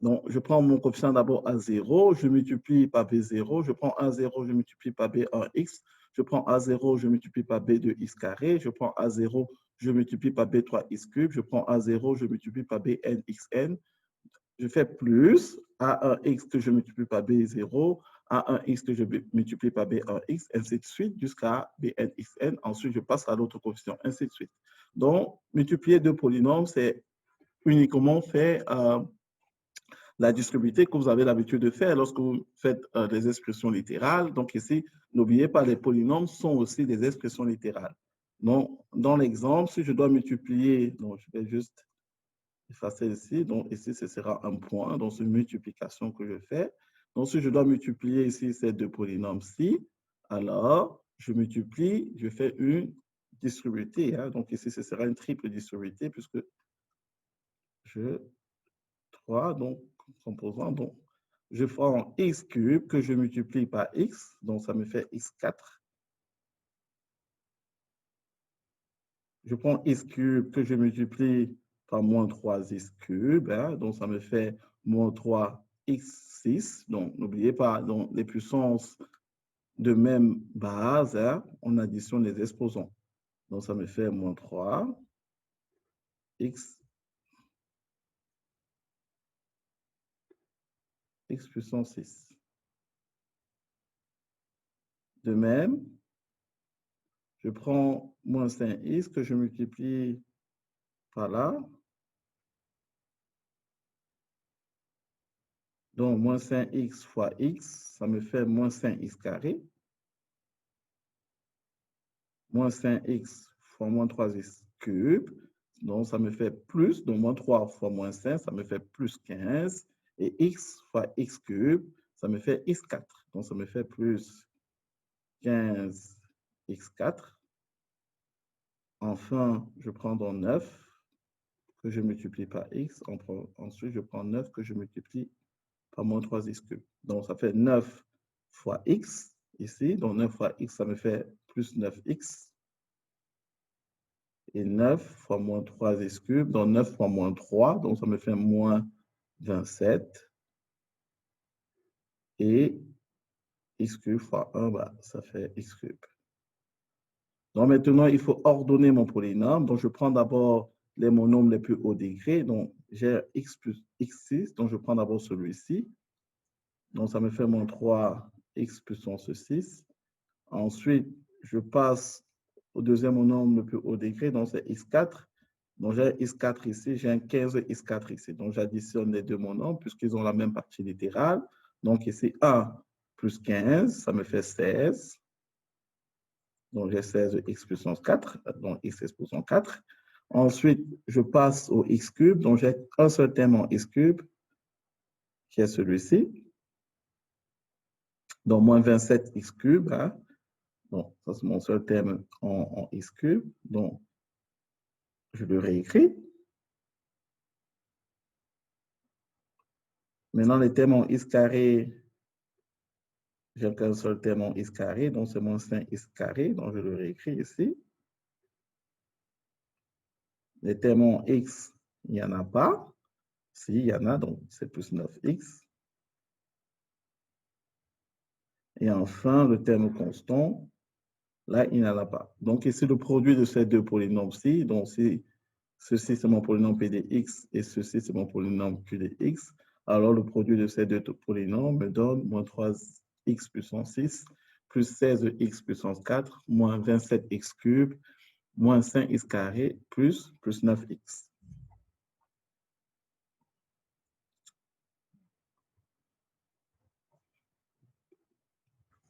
Donc, je prends mon coefficient d'abord à 0, je multiplie par B0, je prends A0, je multiplie par B1x, je prends A0, je multiplie par B2x carré, je prends A0, je multiplie par B3x cube, je prends A0, je multiplie par Bnxn, je fais plus A1x que je multiplie par B0, A1x que je multiplie par B1x, ainsi de suite, jusqu'à Bnxn. Ensuite, je passe à l'autre coefficient, ainsi de suite. Donc, multiplier deux polynômes, c'est uniquement faire la distribuée que vous avez l'habitude de faire lorsque vous faites des expressions littérales. Donc ici, n'oubliez pas, les polynômes sont aussi des expressions littérales. Donc, dans l'exemple, si je dois multiplier, donc je vais juste effacer ici. Donc, ici, ce sera un point. Donc, c'est une multiplication que je fais. Donc, si je dois multiplier ici ces deux polynômes-ci, alors, je multiplie, je fais une distribuée. Hein. Donc, ici, ce sera une triple distribuée puisque je 3, donc, composant. Donc, je prends x cube que je multiplie par x. Donc, ça me fait x4. Je prends x cube que je multiplie par moins 3x cube. Hein, donc, ça me fait moins 3x6. Donc, n'oubliez pas, donc, les puissances de même base, hein, on additionne les exposants. Donc, ça me fait moins 3 x puissance 6. De même, je prends moins 5x que je multiplie par là. Donc, moins 5x fois x, ça me fait moins 5x carré. Moins 5x fois moins 3x cube. Donc, ça me fait plus. Donc, moins 3 fois moins 5, ça me fait plus 15. Et x fois x cube, ça me fait x4. Donc, ça me fait plus 15x4. Enfin, je prends donc 9 que je multiplie par x. Ensuite, je prends 9 que je multiplie par moins 3x cube. Donc, ça fait 9 fois x ici. Donc, 9 fois x, ça me fait plus 9x. Et 9 fois moins 3x cube, donc 9 fois moins 3, donc ça me fait moins 27. Et x cube fois 1, bah, ça fait x cube. Donc maintenant, il faut ordonner mon polynôme. Donc je prends d'abord les monomes les plus haut degré. Donc j'ai x plus x6, donc je prends d'abord celui-ci. Donc ça me fait moins 3x puissance 6. Ensuite, je passe au deuxième monome le plus haut degré, donc c'est x4. Donc j'ai x4 ici, j'ai un 15x4 ici. Donc j'additionne les deux monomes puisqu'ils ont la même partie littérale. Donc ici 1 plus 15, ça me fait 16. Donc, j'ai 16x puissance 4, donc x exposant 4. Ensuite, je passe au x cube, donc j'ai un seul terme en x cube, qui est celui-ci. Donc, moins 27x cube. Hein. Donc, ça, c'est mon seul terme en x cube. Donc, je le réécris. Maintenant, les termes en x carré, j'ai qu'un seul terme en x carré, donc c'est moins 5x carré, donc je le réécris ici. Les termes en x, il n'y en a pas. Si, il y en a, donc c'est plus 9x. Et enfin, le terme constant, là, il n'y en a pas. Donc ici, le produit de ces deux polynômes-ci, donc si ceci c'est mon polynôme P de x et ceci c'est mon polynôme Q de x, alors le produit de ces deux polynômes me donne moins 3x puissance 6 plus 16x puissance 4 moins 27x cube moins 5x carré plus 9x.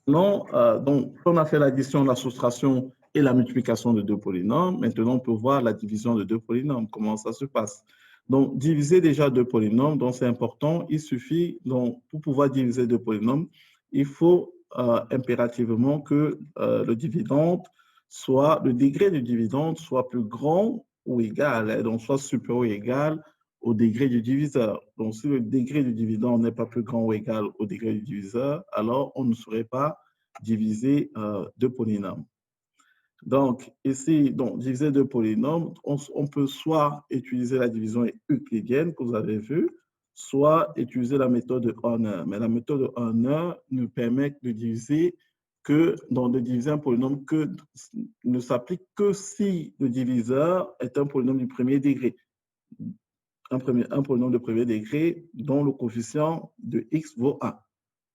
Non, donc, on a fait l'addition, la soustraction et la multiplication de deux polynômes. Maintenant, on peut voir la division de deux polynômes, comment ça se passe. Donc, diviser déjà deux polynômes, donc c'est important. Il suffit, donc, pour pouvoir diviser deux polynômes, il faut impérativement que le dividende soit, le degré du dividende soit plus grand ou égal, hein, donc soit supérieur ou égal au degré du diviseur. Donc, si le degré du dividende n'est pas plus grand ou égal au degré du diviseur, alors on ne saurait pas diviser deux polynômes. Donc, ici, donc, diviser deux polynômes, on peut soit utiliser la division euclidienne que vous avez vue, soit utiliser la méthode de 1-1. Mais la méthode de 1-1 nous permet de diviser de diviser un polynôme ne s'applique que si le diviseur est un polynôme du premier degré. Un polynôme de premier degré dont le coefficient de x vaut 1.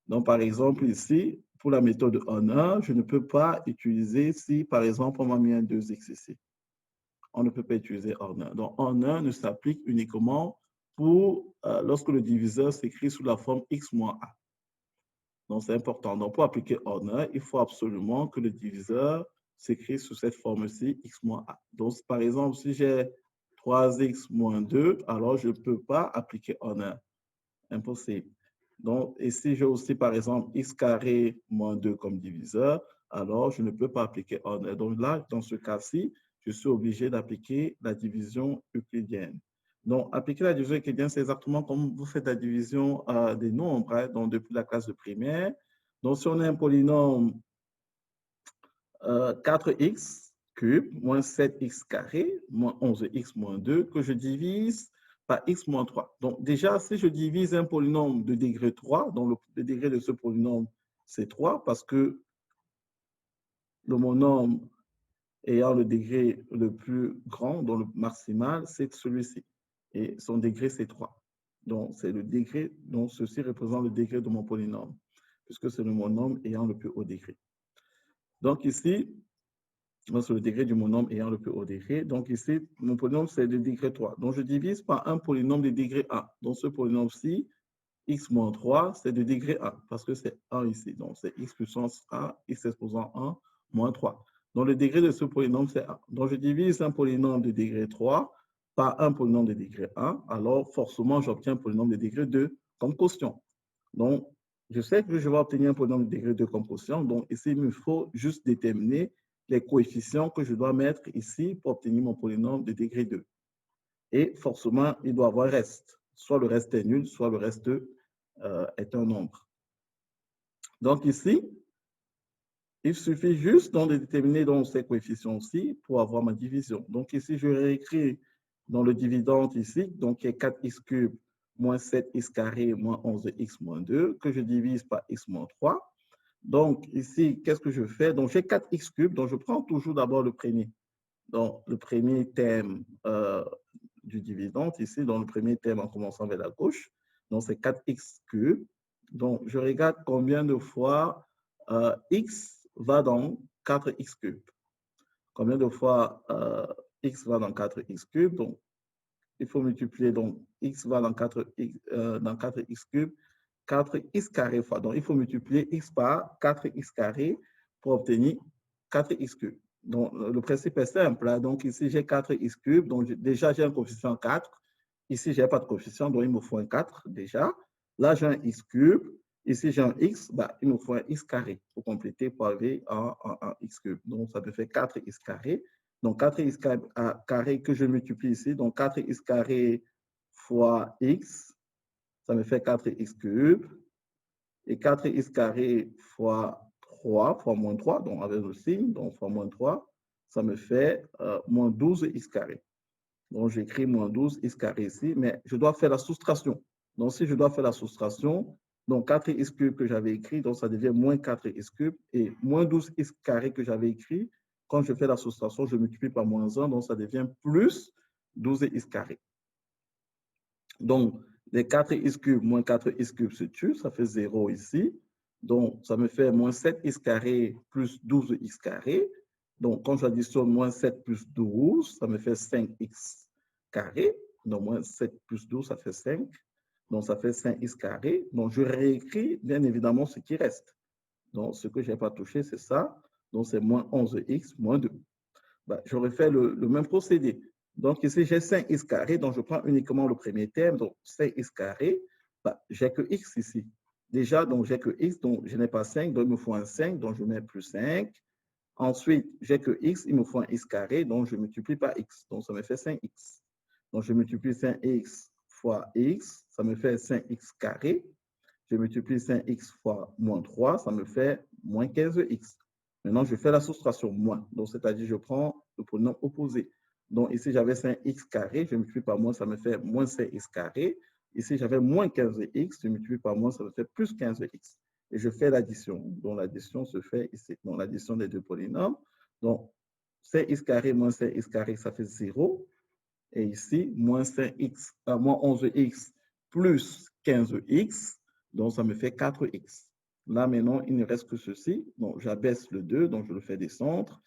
Donc, par exemple, ici, pour la méthode 1-1, je ne peux pas utiliser si, par exemple, on m'a mis un 2x ici. On ne peut pas utiliser 1-1. Donc, 1-1 ne s'applique uniquement pour lorsque le diviseur s'écrit sous la forme x moins a. Donc, c'est important. Donc, pour appliquer 1-1, il faut absolument que le diviseur s'écrit sous cette forme-ci, x moins a. Donc, par exemple, si j'ai 3x moins 2, alors je ne peux pas appliquer 1-1. Impossible. Donc, et si j'ai aussi, par exemple, x carré moins 2 comme diviseur, alors je ne peux pas appliquer 1. Donc là, dans ce cas-ci, je suis obligé d'appliquer la division euclidienne. Donc, appliquer la division euclidienne, c'est exactement comme vous faites la division des nombres, hein, donc depuis la classe de primaire. Donc, si on a un polynôme 4x cube moins 7x carré moins 11x moins 2 que je divise par x moins 3. Donc, déjà, si je divise un polynôme de degré 3, donc le degré de ce polynôme, c'est 3, parce que le monôme ayant le degré le plus grand, donc le maximal, c'est celui-ci. Et son degré, c'est 3. Donc, c'est le degré, donc ceci représente le degré de mon polynôme, puisque c'est le monôme ayant le plus haut degré. Donc, ici, c'est le degré du monôme ayant le plus haut degré. Donc ici, mon polynôme, c'est de degré 3. Donc je divise par un polynôme de degré 1. Donc ce polynôme-ci, x moins 3, c'est de degré 1, parce que c'est 1 ici. Donc c'est x puissance 1, x exposant 1, moins 3. Donc le degré de ce polynôme, c'est 1. Donc je divise un polynôme de degré 3 par un polynôme de degré 1. Alors forcément, j'obtiens un polynôme de degré 2 comme quotient. Donc, je sais que je vais obtenir un polynôme de degré 2 comme quotient. Donc ici, il me faut juste déterminer les coefficients que je dois mettre ici pour obtenir mon polynôme de degré 2. Et forcément, il doit avoir reste. Soit le reste est nul, soit le reste est un nombre. Donc ici, il suffit juste donc, de déterminer donc, ces coefficients-ci pour avoir ma division. Donc ici, je réécris dans le dividende ici, donc qui est 4x cube moins 7x carré moins 11x moins 2, que je divise par x moins 3. Donc ici, qu'est-ce que je fais? Donc j'ai 4x cube, donc je prends toujours d'abord le premier. Donc le premier terme du dividende ici, dans le premier terme en commençant vers la gauche, donc c'est 4x cube. Donc je regarde combien de fois x va dans 4x cube. Combien de fois x va dans 4x cube? Donc il faut multiplier, donc x va dans 4x cube, 4x carré fois. Donc il faut multiplier x par 4x carré pour obtenir 4x cube. Donc, le principe est simple. Hein. Donc, ici, j'ai 4x cube. Donc, déjà, j'ai un coefficient 4. Ici, je n'ai pas de coefficient, donc il me faut un 4 déjà. Là, j'ai un x cube. Ici, j'ai un x. Bah, il me faut un x carré pour compléter, pour arriver à x cube. Donc, ça me fait 4x carré. Donc, 4x carré que je multiplie ici. Donc, 4x carré fois x, ça me fait 4x cube. Et 4x carré fois 3, fois moins 3, donc avec le signe, donc fois moins 3, ça me fait moins 12x carré. Donc, j'écris moins 12x carré ici, mais je dois faire la soustraction. Donc, si je dois faire la soustraction, donc 4x cube que j'avais écrit, donc ça devient moins 4x cube, et moins 12x carré que j'avais écrit, quand je fais la soustraction, je multiplie par moins 1, donc ça devient plus 12x carré. Donc, les 4x cube moins 4x cube se tuent, ça fait 0 ici. Donc, ça me fait moins 7x carré plus 12x carré. Donc, quand j'additionne moins 7 plus 12, ça me fait 5x carré. Donc, moins 7 plus 12, ça fait 5. Donc, ça fait 5x carré. Donc, je réécris bien évidemment ce qui reste. Donc, ce que je n'ai pas touché, c'est ça. Donc, c'est moins 11x moins 2. Ben, j'aurais fait le même procédé. Donc, ici, j'ai 5x carré, donc je prends uniquement le premier terme, donc 5x carré, ben, j'ai que x ici. Déjà, donc j'ai que x, donc je n'ai pas 5, donc il me faut un 5, donc je mets plus 5. Ensuite, j'ai que x, il me faut un x carré, donc je multiplie par x, donc ça me fait 5x. Donc, je multiplie 5x fois x, ça me fait 5x carré. Je multiplie 5x fois moins 3, ça me fait moins 15x. Maintenant, je fais la soustraction moins. Donc, c'est-à-dire, je prends le polynôme opposé. Donc, ici, j'avais 5x carré, je multiplie par moins, ça me fait moins 5x carré. Ici, j'avais moins 15x, je multiplie par moins, ça me fait plus 15x. Et je fais l'addition. Donc, l'addition se fait ici. Donc, l'addition des deux polynômes. Donc, 5x carré moins 5x carré, ça fait 0. Et ici, moins 5x, moins 11x plus 15x, donc ça me fait 4x. Là, maintenant, il ne reste que ceci. Donc, j'abaisse le 2, donc je le fais descendre.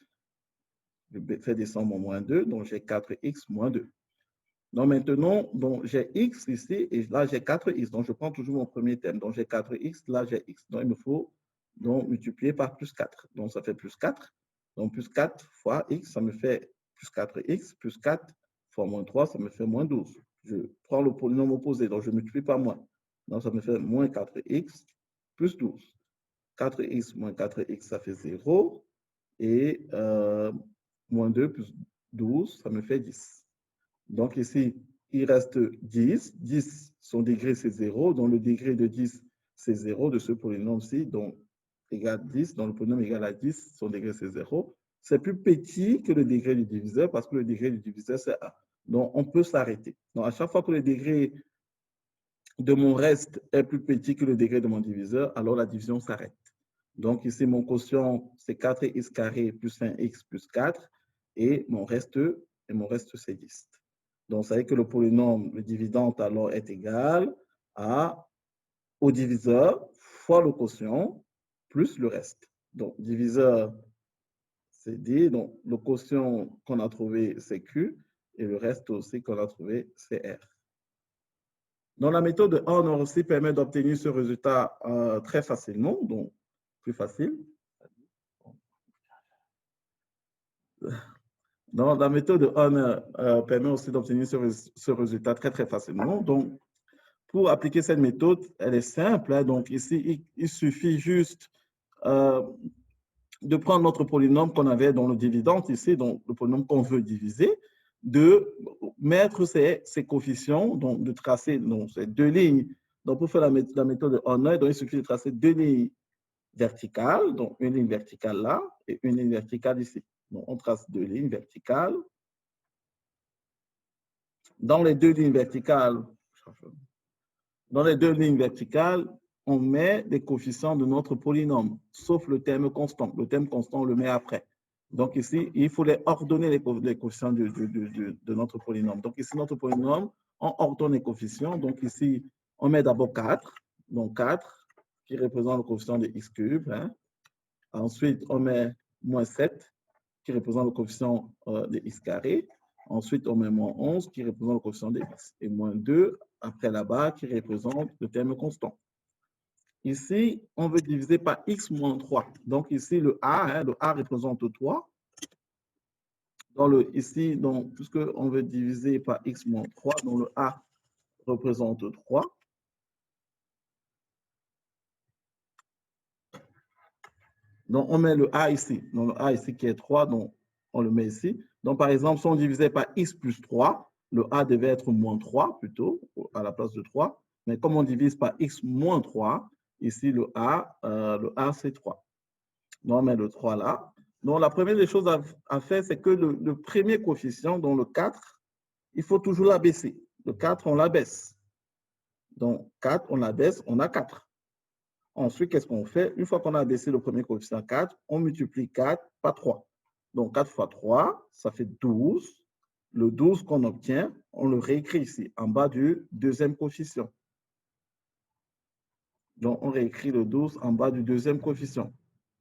Je fais descendre mon moins 2, donc j'ai 4x moins 2. Donc, maintenant, j'ai x ici, et là, j'ai 4x. Donc, je prends toujours mon premier terme. Donc, j'ai 4x, là, j'ai x. Donc, il me faut donc, multiplier par plus 4. Donc, ça fait plus 4. Donc, plus 4 fois x, ça me fait plus 4x, plus 4 fois moins 3, ça me fait moins 12. Je prends le polynôme opposé, donc je multiplie par moins. Donc, ça me fait moins 4x plus 12. 4x moins 4x, ça fait 0. Et moins 2 plus 12, ça me fait 10. Donc ici, il reste 10. 10, son degré, c'est 0. Donc le degré de 10, c'est 0 de ce polynôme-ci. Donc, égal 10. Donc le polynôme égal à 10, son degré, c'est 0. C'est plus petit que le degré du diviseur parce que le degré du diviseur, c'est 1. Donc, on peut s'arrêter. Donc, à chaque fois que le degré de mon reste est plus petit que le degré de mon diviseur, alors la division s'arrête. Donc, ici, mon quotient, c'est 4x carré plus 1x plus 4. Et mon reste, c'est 10. Donc, ça veut dire que le polynôme, le dividende, alors, est égal au diviseur fois le quotient plus le reste. Donc, diviseur, c'est D. Donc, le quotient qu'on a trouvé, c'est Q. Et le reste aussi qu'on a trouvé, c'est R. Donc, la méthode de OR aussi permet d'obtenir ce résultat très facilement. Donc, plus facile. Donc, la méthode de OR permet aussi d'obtenir ce résultat très, très facilement. Donc, pour appliquer cette méthode, elle est simple. Hein. Donc, ici, il suffit juste de prendre notre polynôme qu'on avait dans le dividende ici, donc le polynôme qu'on veut diviser, de mettre ces coefficients, donc de tracer ces deux lignes. Donc, pour faire la méthode de OR, il suffit de tracer deux lignes verticales, donc une ligne verticale là et une ligne verticale ici. Donc, on trace deux lignes verticales. Dans les deux lignes verticales, on met les coefficients de notre polynôme, sauf le terme constant. Le terme constant, on le met après. Donc ici, il faut les ordonner les coefficients de notre polynôme. Donc ici, notre polynôme, on ordonne les coefficients. Donc ici, on met d'abord 4. Donc 4, qui représente le coefficient de x cube. Hein. Ensuite, on met moins 7, qui représente le coefficient de x carré. Ensuite, on met moins 11, qui représente le coefficient de x. Et moins 2, après là-bas, qui représente le terme constant. ici, on veut diviser par x moins 3. Donc, ici, le A représente 3. Ici, donc, puisque on veut diviser par x moins 3, donc le A représente 3. Donc, on met le A ici. Donc, le A ici qui est 3, donc on le met ici. Donc, par exemple, si on divisait par x plus 3, le A devait être moins 3 plutôt, à la place de 3. Mais comme on divise par x moins 3, ici, le A c'est 3. Donc, on met le 3 là. Donc, la première des choses à faire, c'est que le premier coefficient, donc le 4, il faut toujours l'abaisser. Le 4, on l'abaisse. Donc, 4, on l'abaisse, on a 4. Ensuite, qu'est-ce qu'on fait? Une fois qu'on a abaissé le premier coefficient 4, on multiplie 4 par 3. Donc, 4 fois 3, ça fait 12. Le 12 qu'on obtient, on le réécrit ici, en bas du deuxième coefficient. Donc, on réécrit le 12 en bas du deuxième coefficient.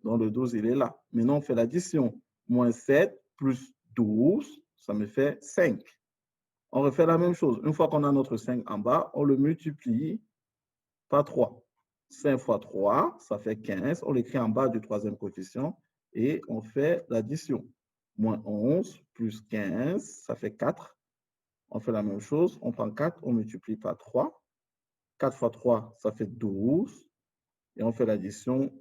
Donc, le 12, il est là. Maintenant, on fait l'addition. Moins 7 plus 12, ça me fait 5. On refait la même chose. Une fois qu'on a notre 5 en bas, on le multiplie par 3. 5 fois 3, ça fait 15. On l'écrit en bas du troisième coefficient et on fait l'addition. Moins 11 plus 15, ça fait 4. On fait la même chose. On prend 4, on multiplie par 3. 4 fois 3, ça fait 12. Et on fait l'addition.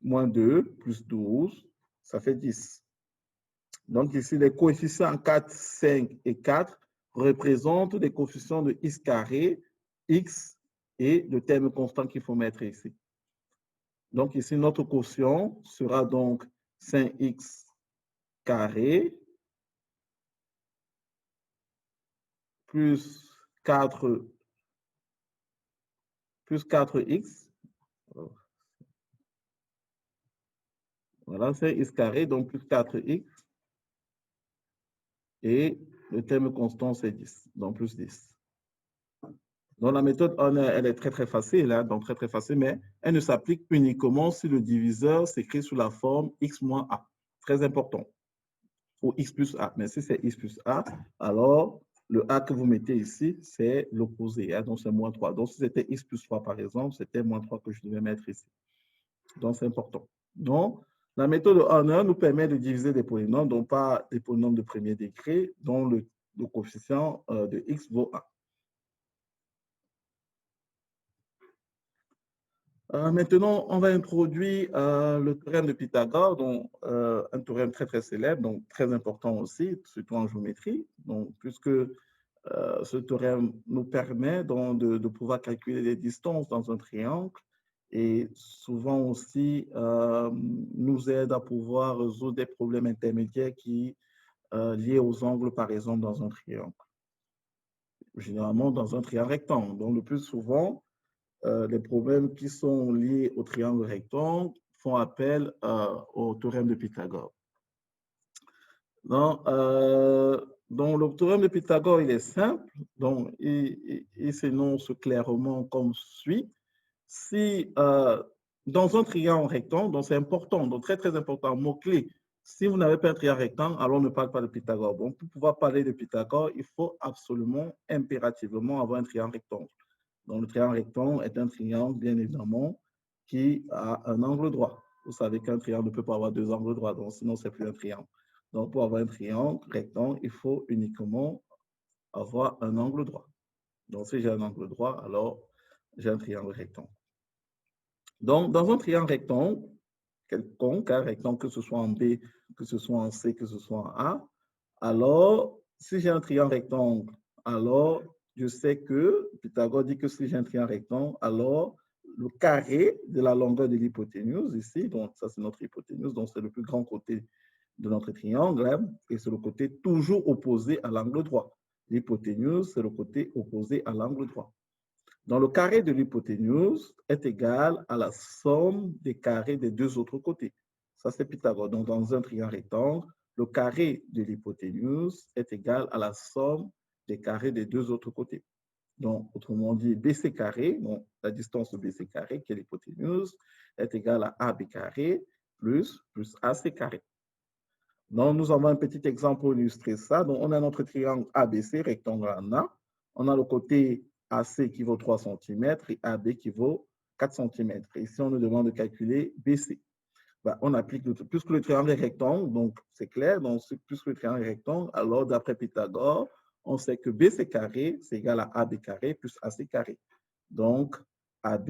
Moins 2 plus 12, ça fait 10. Donc ici, les coefficients 4, 5 et 4 représentent les coefficients de x carré, x et le terme constant qu'il faut mettre ici. Donc ici, notre quotient sera donc 5x carré plus 4x. Voilà, 5x carré, donc plus 4x. Et le terme constant, c'est 10, donc plus 10. Donc, la méthode, elle est très facile, hein, donc très facile, mais elle ne s'applique uniquement si le diviseur s'écrit sous la forme x moins a. Très important. Ou x plus a. Mais si c'est x plus a, alors le a que vous mettez ici, c'est l'opposé. Hein, donc, c'est moins 3. Donc, si c'était x plus 3, par exemple, c'était moins 3 que je devais mettre ici. Donc, c'est important. Donc, la méthode en 1 nous permet de diviser des polynômes, donc pas des polynômes de premier degré, dont le coefficient de x vaut 1. Maintenant, on va introduire le théorème de Pythagore, donc un théorème très célèbre, donc très important aussi, surtout en géométrie, donc puisque ce théorème nous permet donc, de pouvoir calculer les distances dans un triangle et souvent aussi nous aide à pouvoir résoudre des problèmes intermédiaires qui liés aux angles, par exemple, dans un triangle. Généralement dans un triangle rectangle. Donc, le plus souvent, les problèmes qui sont liés au triangle rectangle font appel au théorème de Pythagore. Donc, le théorème de Pythagore, il est simple. Donc, il s'énonce clairement comme suit. Si dans un triangle rectangle, donc c'est important, donc très important, mot-clé, si vous n'avez pas un triangle rectangle, alors on ne parle pas de Pythagore. Bon, pour pouvoir parler de Pythagore, il faut absolument, impérativement avoir un triangle rectangle. Donc, le triangle rectangle est un triangle, bien évidemment, qui a un angle droit. Vous savez qu'un triangle ne peut pas avoir deux angles droits, donc sinon, ce n'est plus un triangle. Donc, pour avoir un triangle rectangle, il faut uniquement avoir un angle droit. Donc, si j'ai un angle droit, alors j'ai un triangle rectangle. Donc, dans un triangle rectangle, quelconque, un rectangle, que ce soit en B, que ce soit en C, que ce soit en A, alors, si j'ai un triangle rectangle, alors je sais que Pythagore dit que si j'ai un triangle rectangle, alors le carré de la longueur de l'hypoténuse ici, donc ça c'est notre hypoténuse, donc c'est le plus grand côté de notre triangle, hein, et c'est le côté toujours opposé à l'angle droit. L'hypoténuse, c'est le côté opposé à l'angle droit. Donc le carré de l'hypoténuse est égal à la somme des carrés des deux autres côtés. Ça c'est Pythagore. Donc dans un triangle rectangle, le carré de l'hypoténuse est égal à la somme des carrés des deux autres côtés. Donc, autrement dit, BC carré, donc la distance de BC carré, qui est l'hypoténuse, est égale à AB carré plus AC carré. Donc, nous avons un petit exemple pour illustrer ça. Donc, on a notre triangle ABC, rectangle en A. On a le côté AC qui vaut 3 cm et AB qui vaut 4 cm. Et ici, on nous demande de calculer BC. Ben, on applique, puisque le triangle est rectangle, donc c'est clair, donc puisque le triangle est rectangle, alors d'après Pythagore, on sait que BC carré, c'est égal à AB carré plus AC carré. Donc, AB,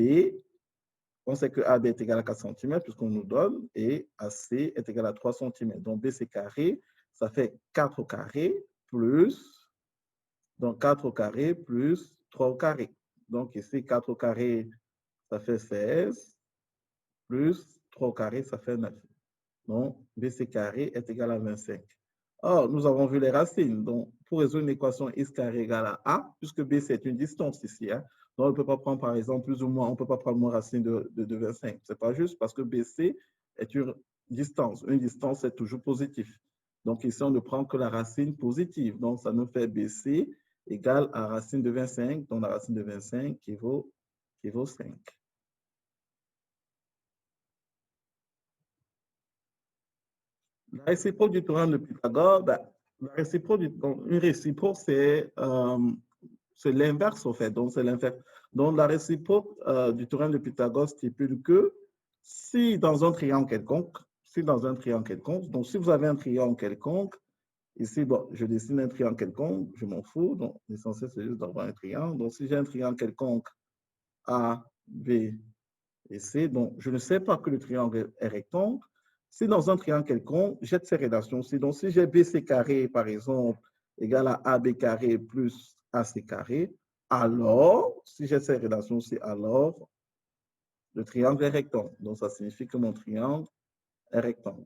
on sait que AB est égal à 4 cm, puisqu'on nous donne, et AC est égal à 3 cm. Donc, BC carré, ça fait 4 au carré plus, donc 4 au carré plus 3 au carré. Donc, ici, 4 au carré, ça fait 16, plus 3 au carré, ça fait 9. Donc, BC carré est égal à 25. Or, nous avons vu les racines. Donc, pour résoudre une équation x carré égale à a, puisque BC est une distance ici, hein, donc on ne peut pas prendre, par exemple, plus ou moins, on ne peut pas prendre moins racine de 25. Ce n'est pas juste parce que BC est une distance. Une distance est toujours positive. Donc, ici, on ne prend que la racine positive. Donc, ça nous fait BC égale à racine de 25. Donc, la racine de 25 qui vaut 5. La réciproque du théorème de Pythagore, ben, la réciproque une réciproque, c'est l'inverse, en fait. Donc, c'est l'inverse. Donc, la réciproque du théorème de Pythagore stipule que si dans un triangle quelconque, donc si vous avez un triangle quelconque, ici, bon, je dessine un triangle quelconque, je m'en fous, donc l'essentiel, c'est juste d'avoir un triangle. Donc, si j'ai un triangle quelconque A, B et C, donc je ne sais pas que le triangle est rectangle. Si dans un triangle quelconque, j'ai ces relations-ci, donc si j'ai BC carré, par exemple, égal à AB carré plus AC carré, alors, si j'ai ces relations-ci, alors, le triangle est rectangle. Donc, ça signifie que mon triangle est rectangle.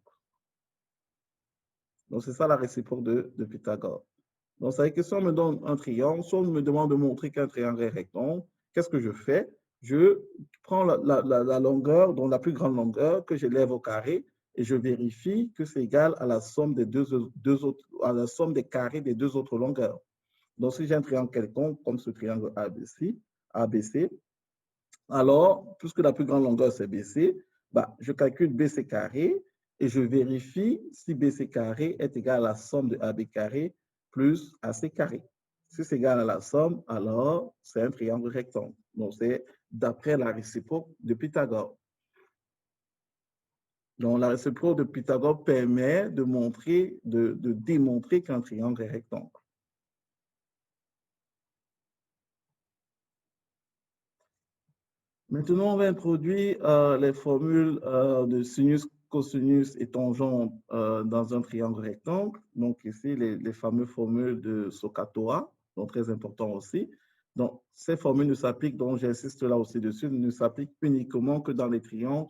Donc, c'est ça la réciproque de Pythagore. Donc, ça veut dire que si on me donne un triangle, si on me demande de montrer qu'un triangle est rectangle, qu'est-ce que je fais? Je prends la longueur, donc la plus grande longueur, que je lève au carré, et je vérifie que c'est égal à la somme des à la somme des carrés des deux autres longueurs. Donc, si j'ai un triangle quelconque, comme ce triangle ABC, alors, puisque la plus grande longueur c'est BC, bah, je calcule BC carré et je vérifie si BC carré est égal à la somme de AB carré plus AC carré. Si c'est égal à la somme, alors c'est un triangle rectangle. Donc, c'est d'après la réciproque de Pythagore. Donc, la réciproque de Pythagore permet de démontrer qu'un triangle est rectangle. Maintenant, on va introduire les formules de sinus, cosinus et tangente dans un triangle rectangle. Donc ici, les fameuses formules de SOHCAHTOA, donc très important aussi. Donc, ces formules ne s'appliquent, donc j'insiste là aussi dessus, ne s'appliquent uniquement que dans les triangles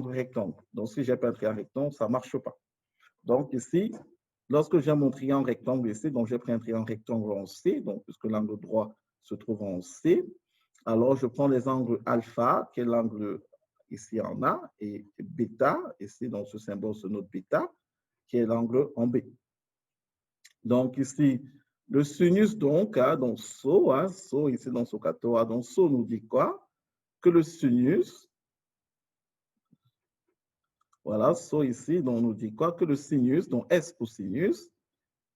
rectangles. Donc, si j'ai pas un triangle rectangle, ça ne marche pas. Donc ici, lorsque j'ai mon triangle rectangle ici, donc j'ai pris un triangle rectangle en C, donc puisque l'angle droit se trouve en C, alors je prends les angles alpha, qui est l'angle ici en A, et bêta, ici dans ce symbole se note bêta, qui est l'angle en B. Donc ici, le sinus donc, donc SO ici dans SOHCAHTOA, donc SO nous dit quoi? Que le sinus, voilà, SO ici, donc nous dit quoi? Que le sinus, donc S pour sinus,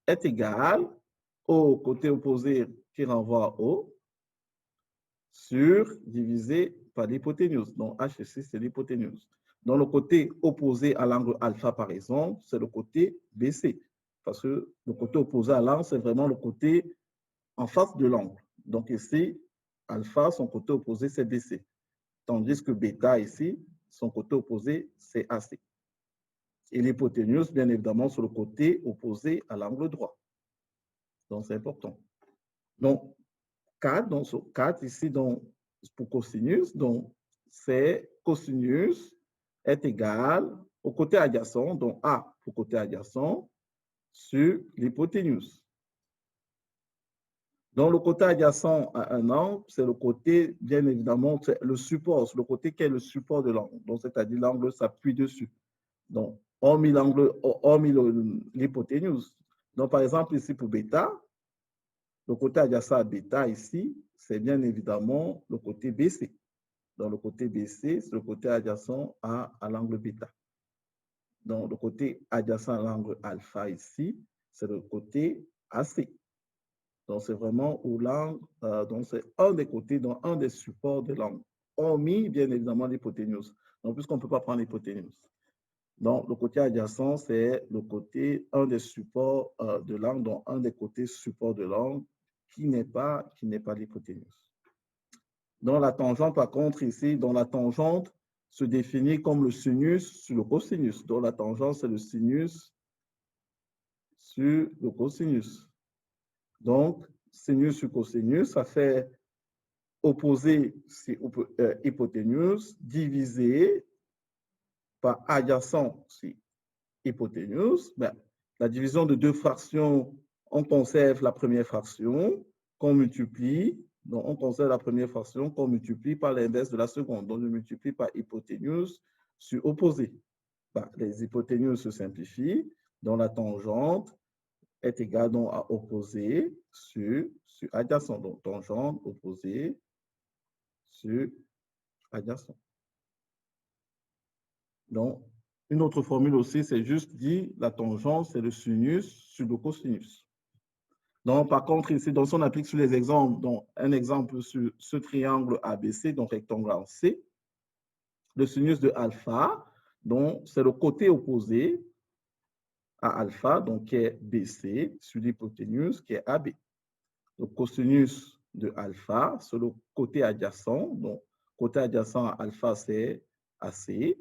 est égal au côté opposé qui renvoie au sur divisé par l'hypoténuse. Donc, H ici, c'est l'hypoténuse. Donc, le côté opposé à l'angle alpha, par exemple, c'est le côté BC. Parce que le côté opposé à l'angle, c'est vraiment le côté en face de l'angle. Donc, ici, alpha, son côté opposé, c'est BC. Tandis que bêta, ici, son côté opposé, c'est AC. Et l'hypoténuse, bien évidemment, sur le côté opposé à l'angle droit. Donc, c'est important. Donc, 4, donc 4 ici, donc, pour cosinus, donc, c'est cosinus est égal au côté adjacent, donc A pour côté adjacent, sur l'hypoténuse. Donc, le côté adjacent à un angle, c'est le côté, bien évidemment, c'est le support, c'est le côté qui est le support de l'angle. Donc, c'est-à-dire l'angle s'appuie dessus. Donc, hormis l'hypoténuse. Donc, par exemple, ici pour bêta, le côté adjacent à bêta ici, c'est bien évidemment le côté BC. Donc, le côté BC, c'est le côté adjacent à l'angle bêta. Donc, le côté adjacent à l'angle alpha ici, c'est le côté AC. Donc, c'est vraiment où l'angle, donc c'est un des côtés, donc un des supports de l'angle, hormis bien évidemment l'hypoténuse. Donc, puisqu'on ne peut pas prendre l'hypoténuse. Donc, le côté adjacent, c'est le côté, un des supports de l'angle, donc un des côtés supports de l'angle qui n'est pas l'hypoténuse. Donc, la tangente, par contre, ici, dans la tangente se définit comme le sinus sur le cosinus. Donc, la tangente, c'est le sinus sur le cosinus. Donc, sinus sur cosinus, ça fait opposé c'est hypoténuse divisé par adjacent c'est hypoténuse. Ben, la division de deux fractions, on conserve la première fraction qu'on multiplie. Donc, on conserve la première fraction qu'on multiplie par l'inverse de la seconde. Donc, je multiplie par hypoténuse sur opposé. Ben, les hypoténuses se simplifient. Donc, la tangente est égale donc à opposé sur adjacent. Donc, tangente opposé sur adjacent. Donc, une autre formule aussi, c'est juste dit la tangente, c'est le sinus sur le cosinus. Donc, par contre, ici, donc, si on applique sur les exemples, donc un exemple sur ce triangle ABC, donc rectangle en C, le sinus de alpha, donc c'est le côté opposé à alpha, donc qui est BC, sur l'hypoténuse qui est AB. Le cosinus de alpha, c'est le côté adjacent, donc côté adjacent à alpha, c'est AC,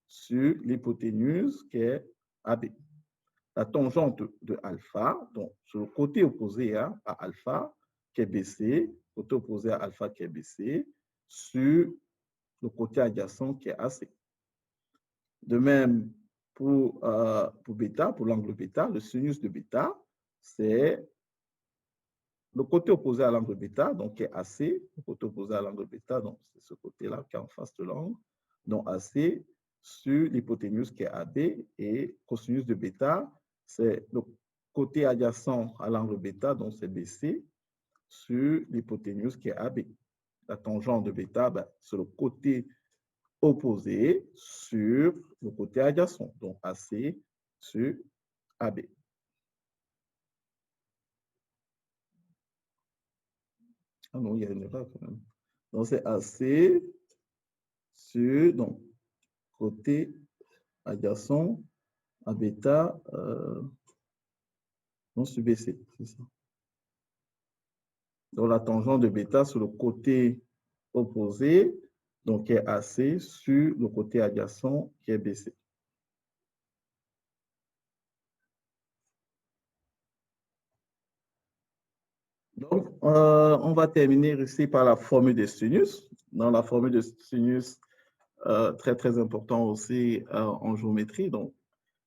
sur l'hypoténuse qui est AB. La tangente de alpha, donc sur le côté opposé à alpha, qui est BC, côté opposé à alpha qui est BC, sur le côté adjacent qui est AC. De même, pour bêta, pour l'angle bêta, le sinus de bêta, c'est le côté opposé à l'angle bêta, donc qui est AC, le côté opposé à l'angle bêta, donc c'est ce côté-là qui est en face de l'angle, donc AC sur l'hypoténuse qui est AB, et cosinus de bêta, c'est le côté adjacent à l'angle bêta, donc c'est BC, sur l'hypoténuse qui est AB. La tangente de bêta, ben, c'est le côté opposé sur le côté adjacent, donc AC sur AB. Ah non, il y a une erreur quand même. Donc, c'est AC sur, donc, côté adjacent à bêta, non, sur BC, c'est ça. Donc, la tangente de bêta sur le côté opposé, donc qui est AC, sur le côté adjacent qui est BC. Donc, on va terminer ici par la formule des sinus. Dans la formule de sinus, très, très important aussi en géométrie. Donc,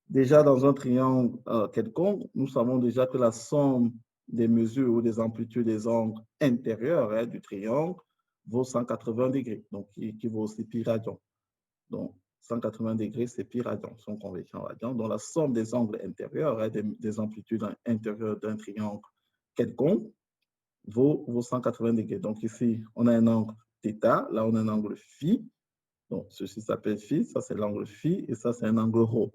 déjà dans un triangle quelconque, nous savons déjà que la somme des mesures ou des amplitudes des angles intérieurs du triangle vaut 180 degrés, donc qui vaut aussi pi radian. Donc, 180 degrés, c'est pi radian, son conversion en radian. Donc, la somme des angles intérieurs, des amplitudes intérieures d'un triangle quelconque, vaut 180 degrés. Donc, ici, on a un angle θ, là, on a un angle phi. Donc, ceci s'appelle phi, ça, c'est l'angle phi, et ça, c'est un angle ρ.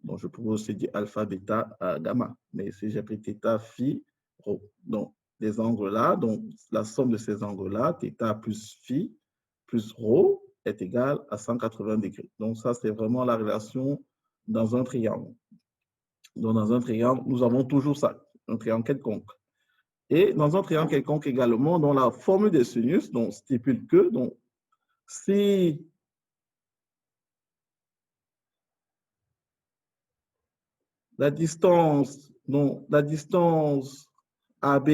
Donc, je pourrais aussi dire alpha, bêta, gamma. Mais ici, j'ai pris θ, phi, ρ. Donc, les angles-là, donc la somme de ces angles-là, θ plus phi plus ρ est égale à 180 degrés. Donc, ça, c'est vraiment la relation dans un triangle. Donc, dans un triangle, nous avons toujours ça, un triangle quelconque. Et dans un triangle quelconque également, dont la formule des sinus donc, stipule que donc, si la distance AB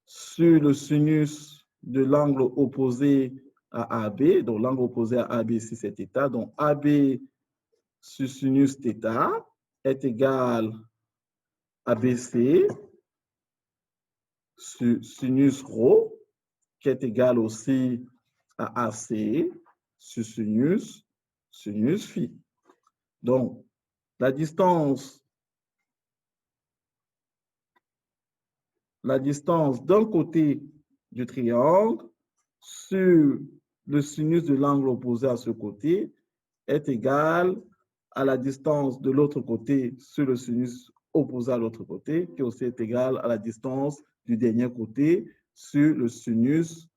sur le sinus de l'angle opposé à AB, donc l'angle opposé à AB ici c'est θ, donc AB sur sinus θ est égal à BC sur sinus ρ, qui est égal aussi à AC sur sinus phi. Donc, la distance d'un côté du triangle sur le sinus de l'angle opposé à ce côté est égale à la distance de l'autre côté sur le sinus opposé à l'autre côté, qui aussi est égal à la distance du dernier côté sur le sinus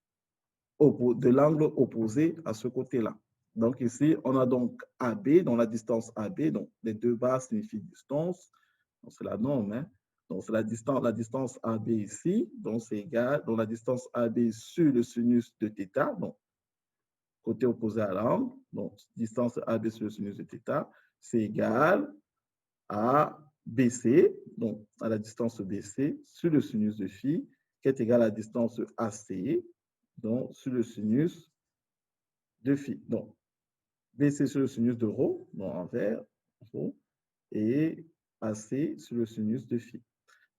de l'angle opposé à ce côté-là. Donc ici, on a donc AB, donc la distance AB, donc les deux barres signifient distance, c'est la norme, hein? Donc c'est la distance AB ici, donc c'est égal, donc la distance AB sur le sinus de θ, donc côté opposé à l'angle, donc distance AB sur le sinus de θ, c'est égal à BC, donc à la distance BC sur le sinus de phi, qui est égal à la distance AC, donc sur le sinus de phi. Donc, BC sur le sinus de ρ, donc envers ρ, et AC sur le sinus de phi.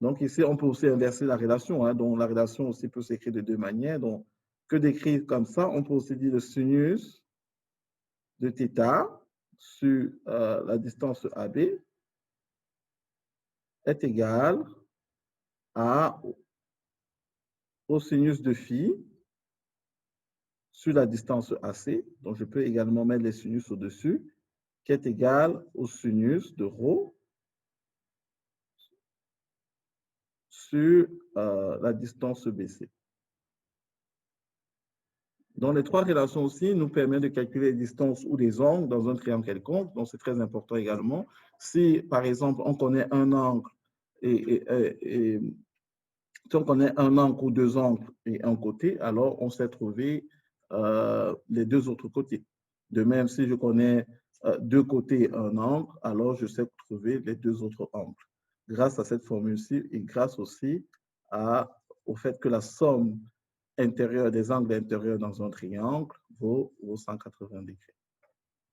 Donc ici, on peut aussi inverser la relation. Hein, donc la relation aussi peut s'écrire de deux manières. Donc, que d'écrire comme ça, on peut aussi dire le sinus de θ sur la distance AB est égal au sinus de phi sur la distance AC. Donc, je peux également mettre les sinus au-dessus, qui est égal au sinus de ρ sur la distance BC. Donc, les trois relations aussi nous permettent de calculer les distances ou les angles dans un triangle quelconque. Donc, c'est très important également. Si, par exemple, on connaît un angle si on connaît un angle ou deux angles et un côté, alors on sait trouver les deux autres côtés. De même, si je connais deux côtés et un angle, alors je sais trouver les deux autres angles. Grâce à cette formule-ci et grâce aussi au fait que la somme intérieure des angles intérieurs dans un triangle vaut 180 degrés.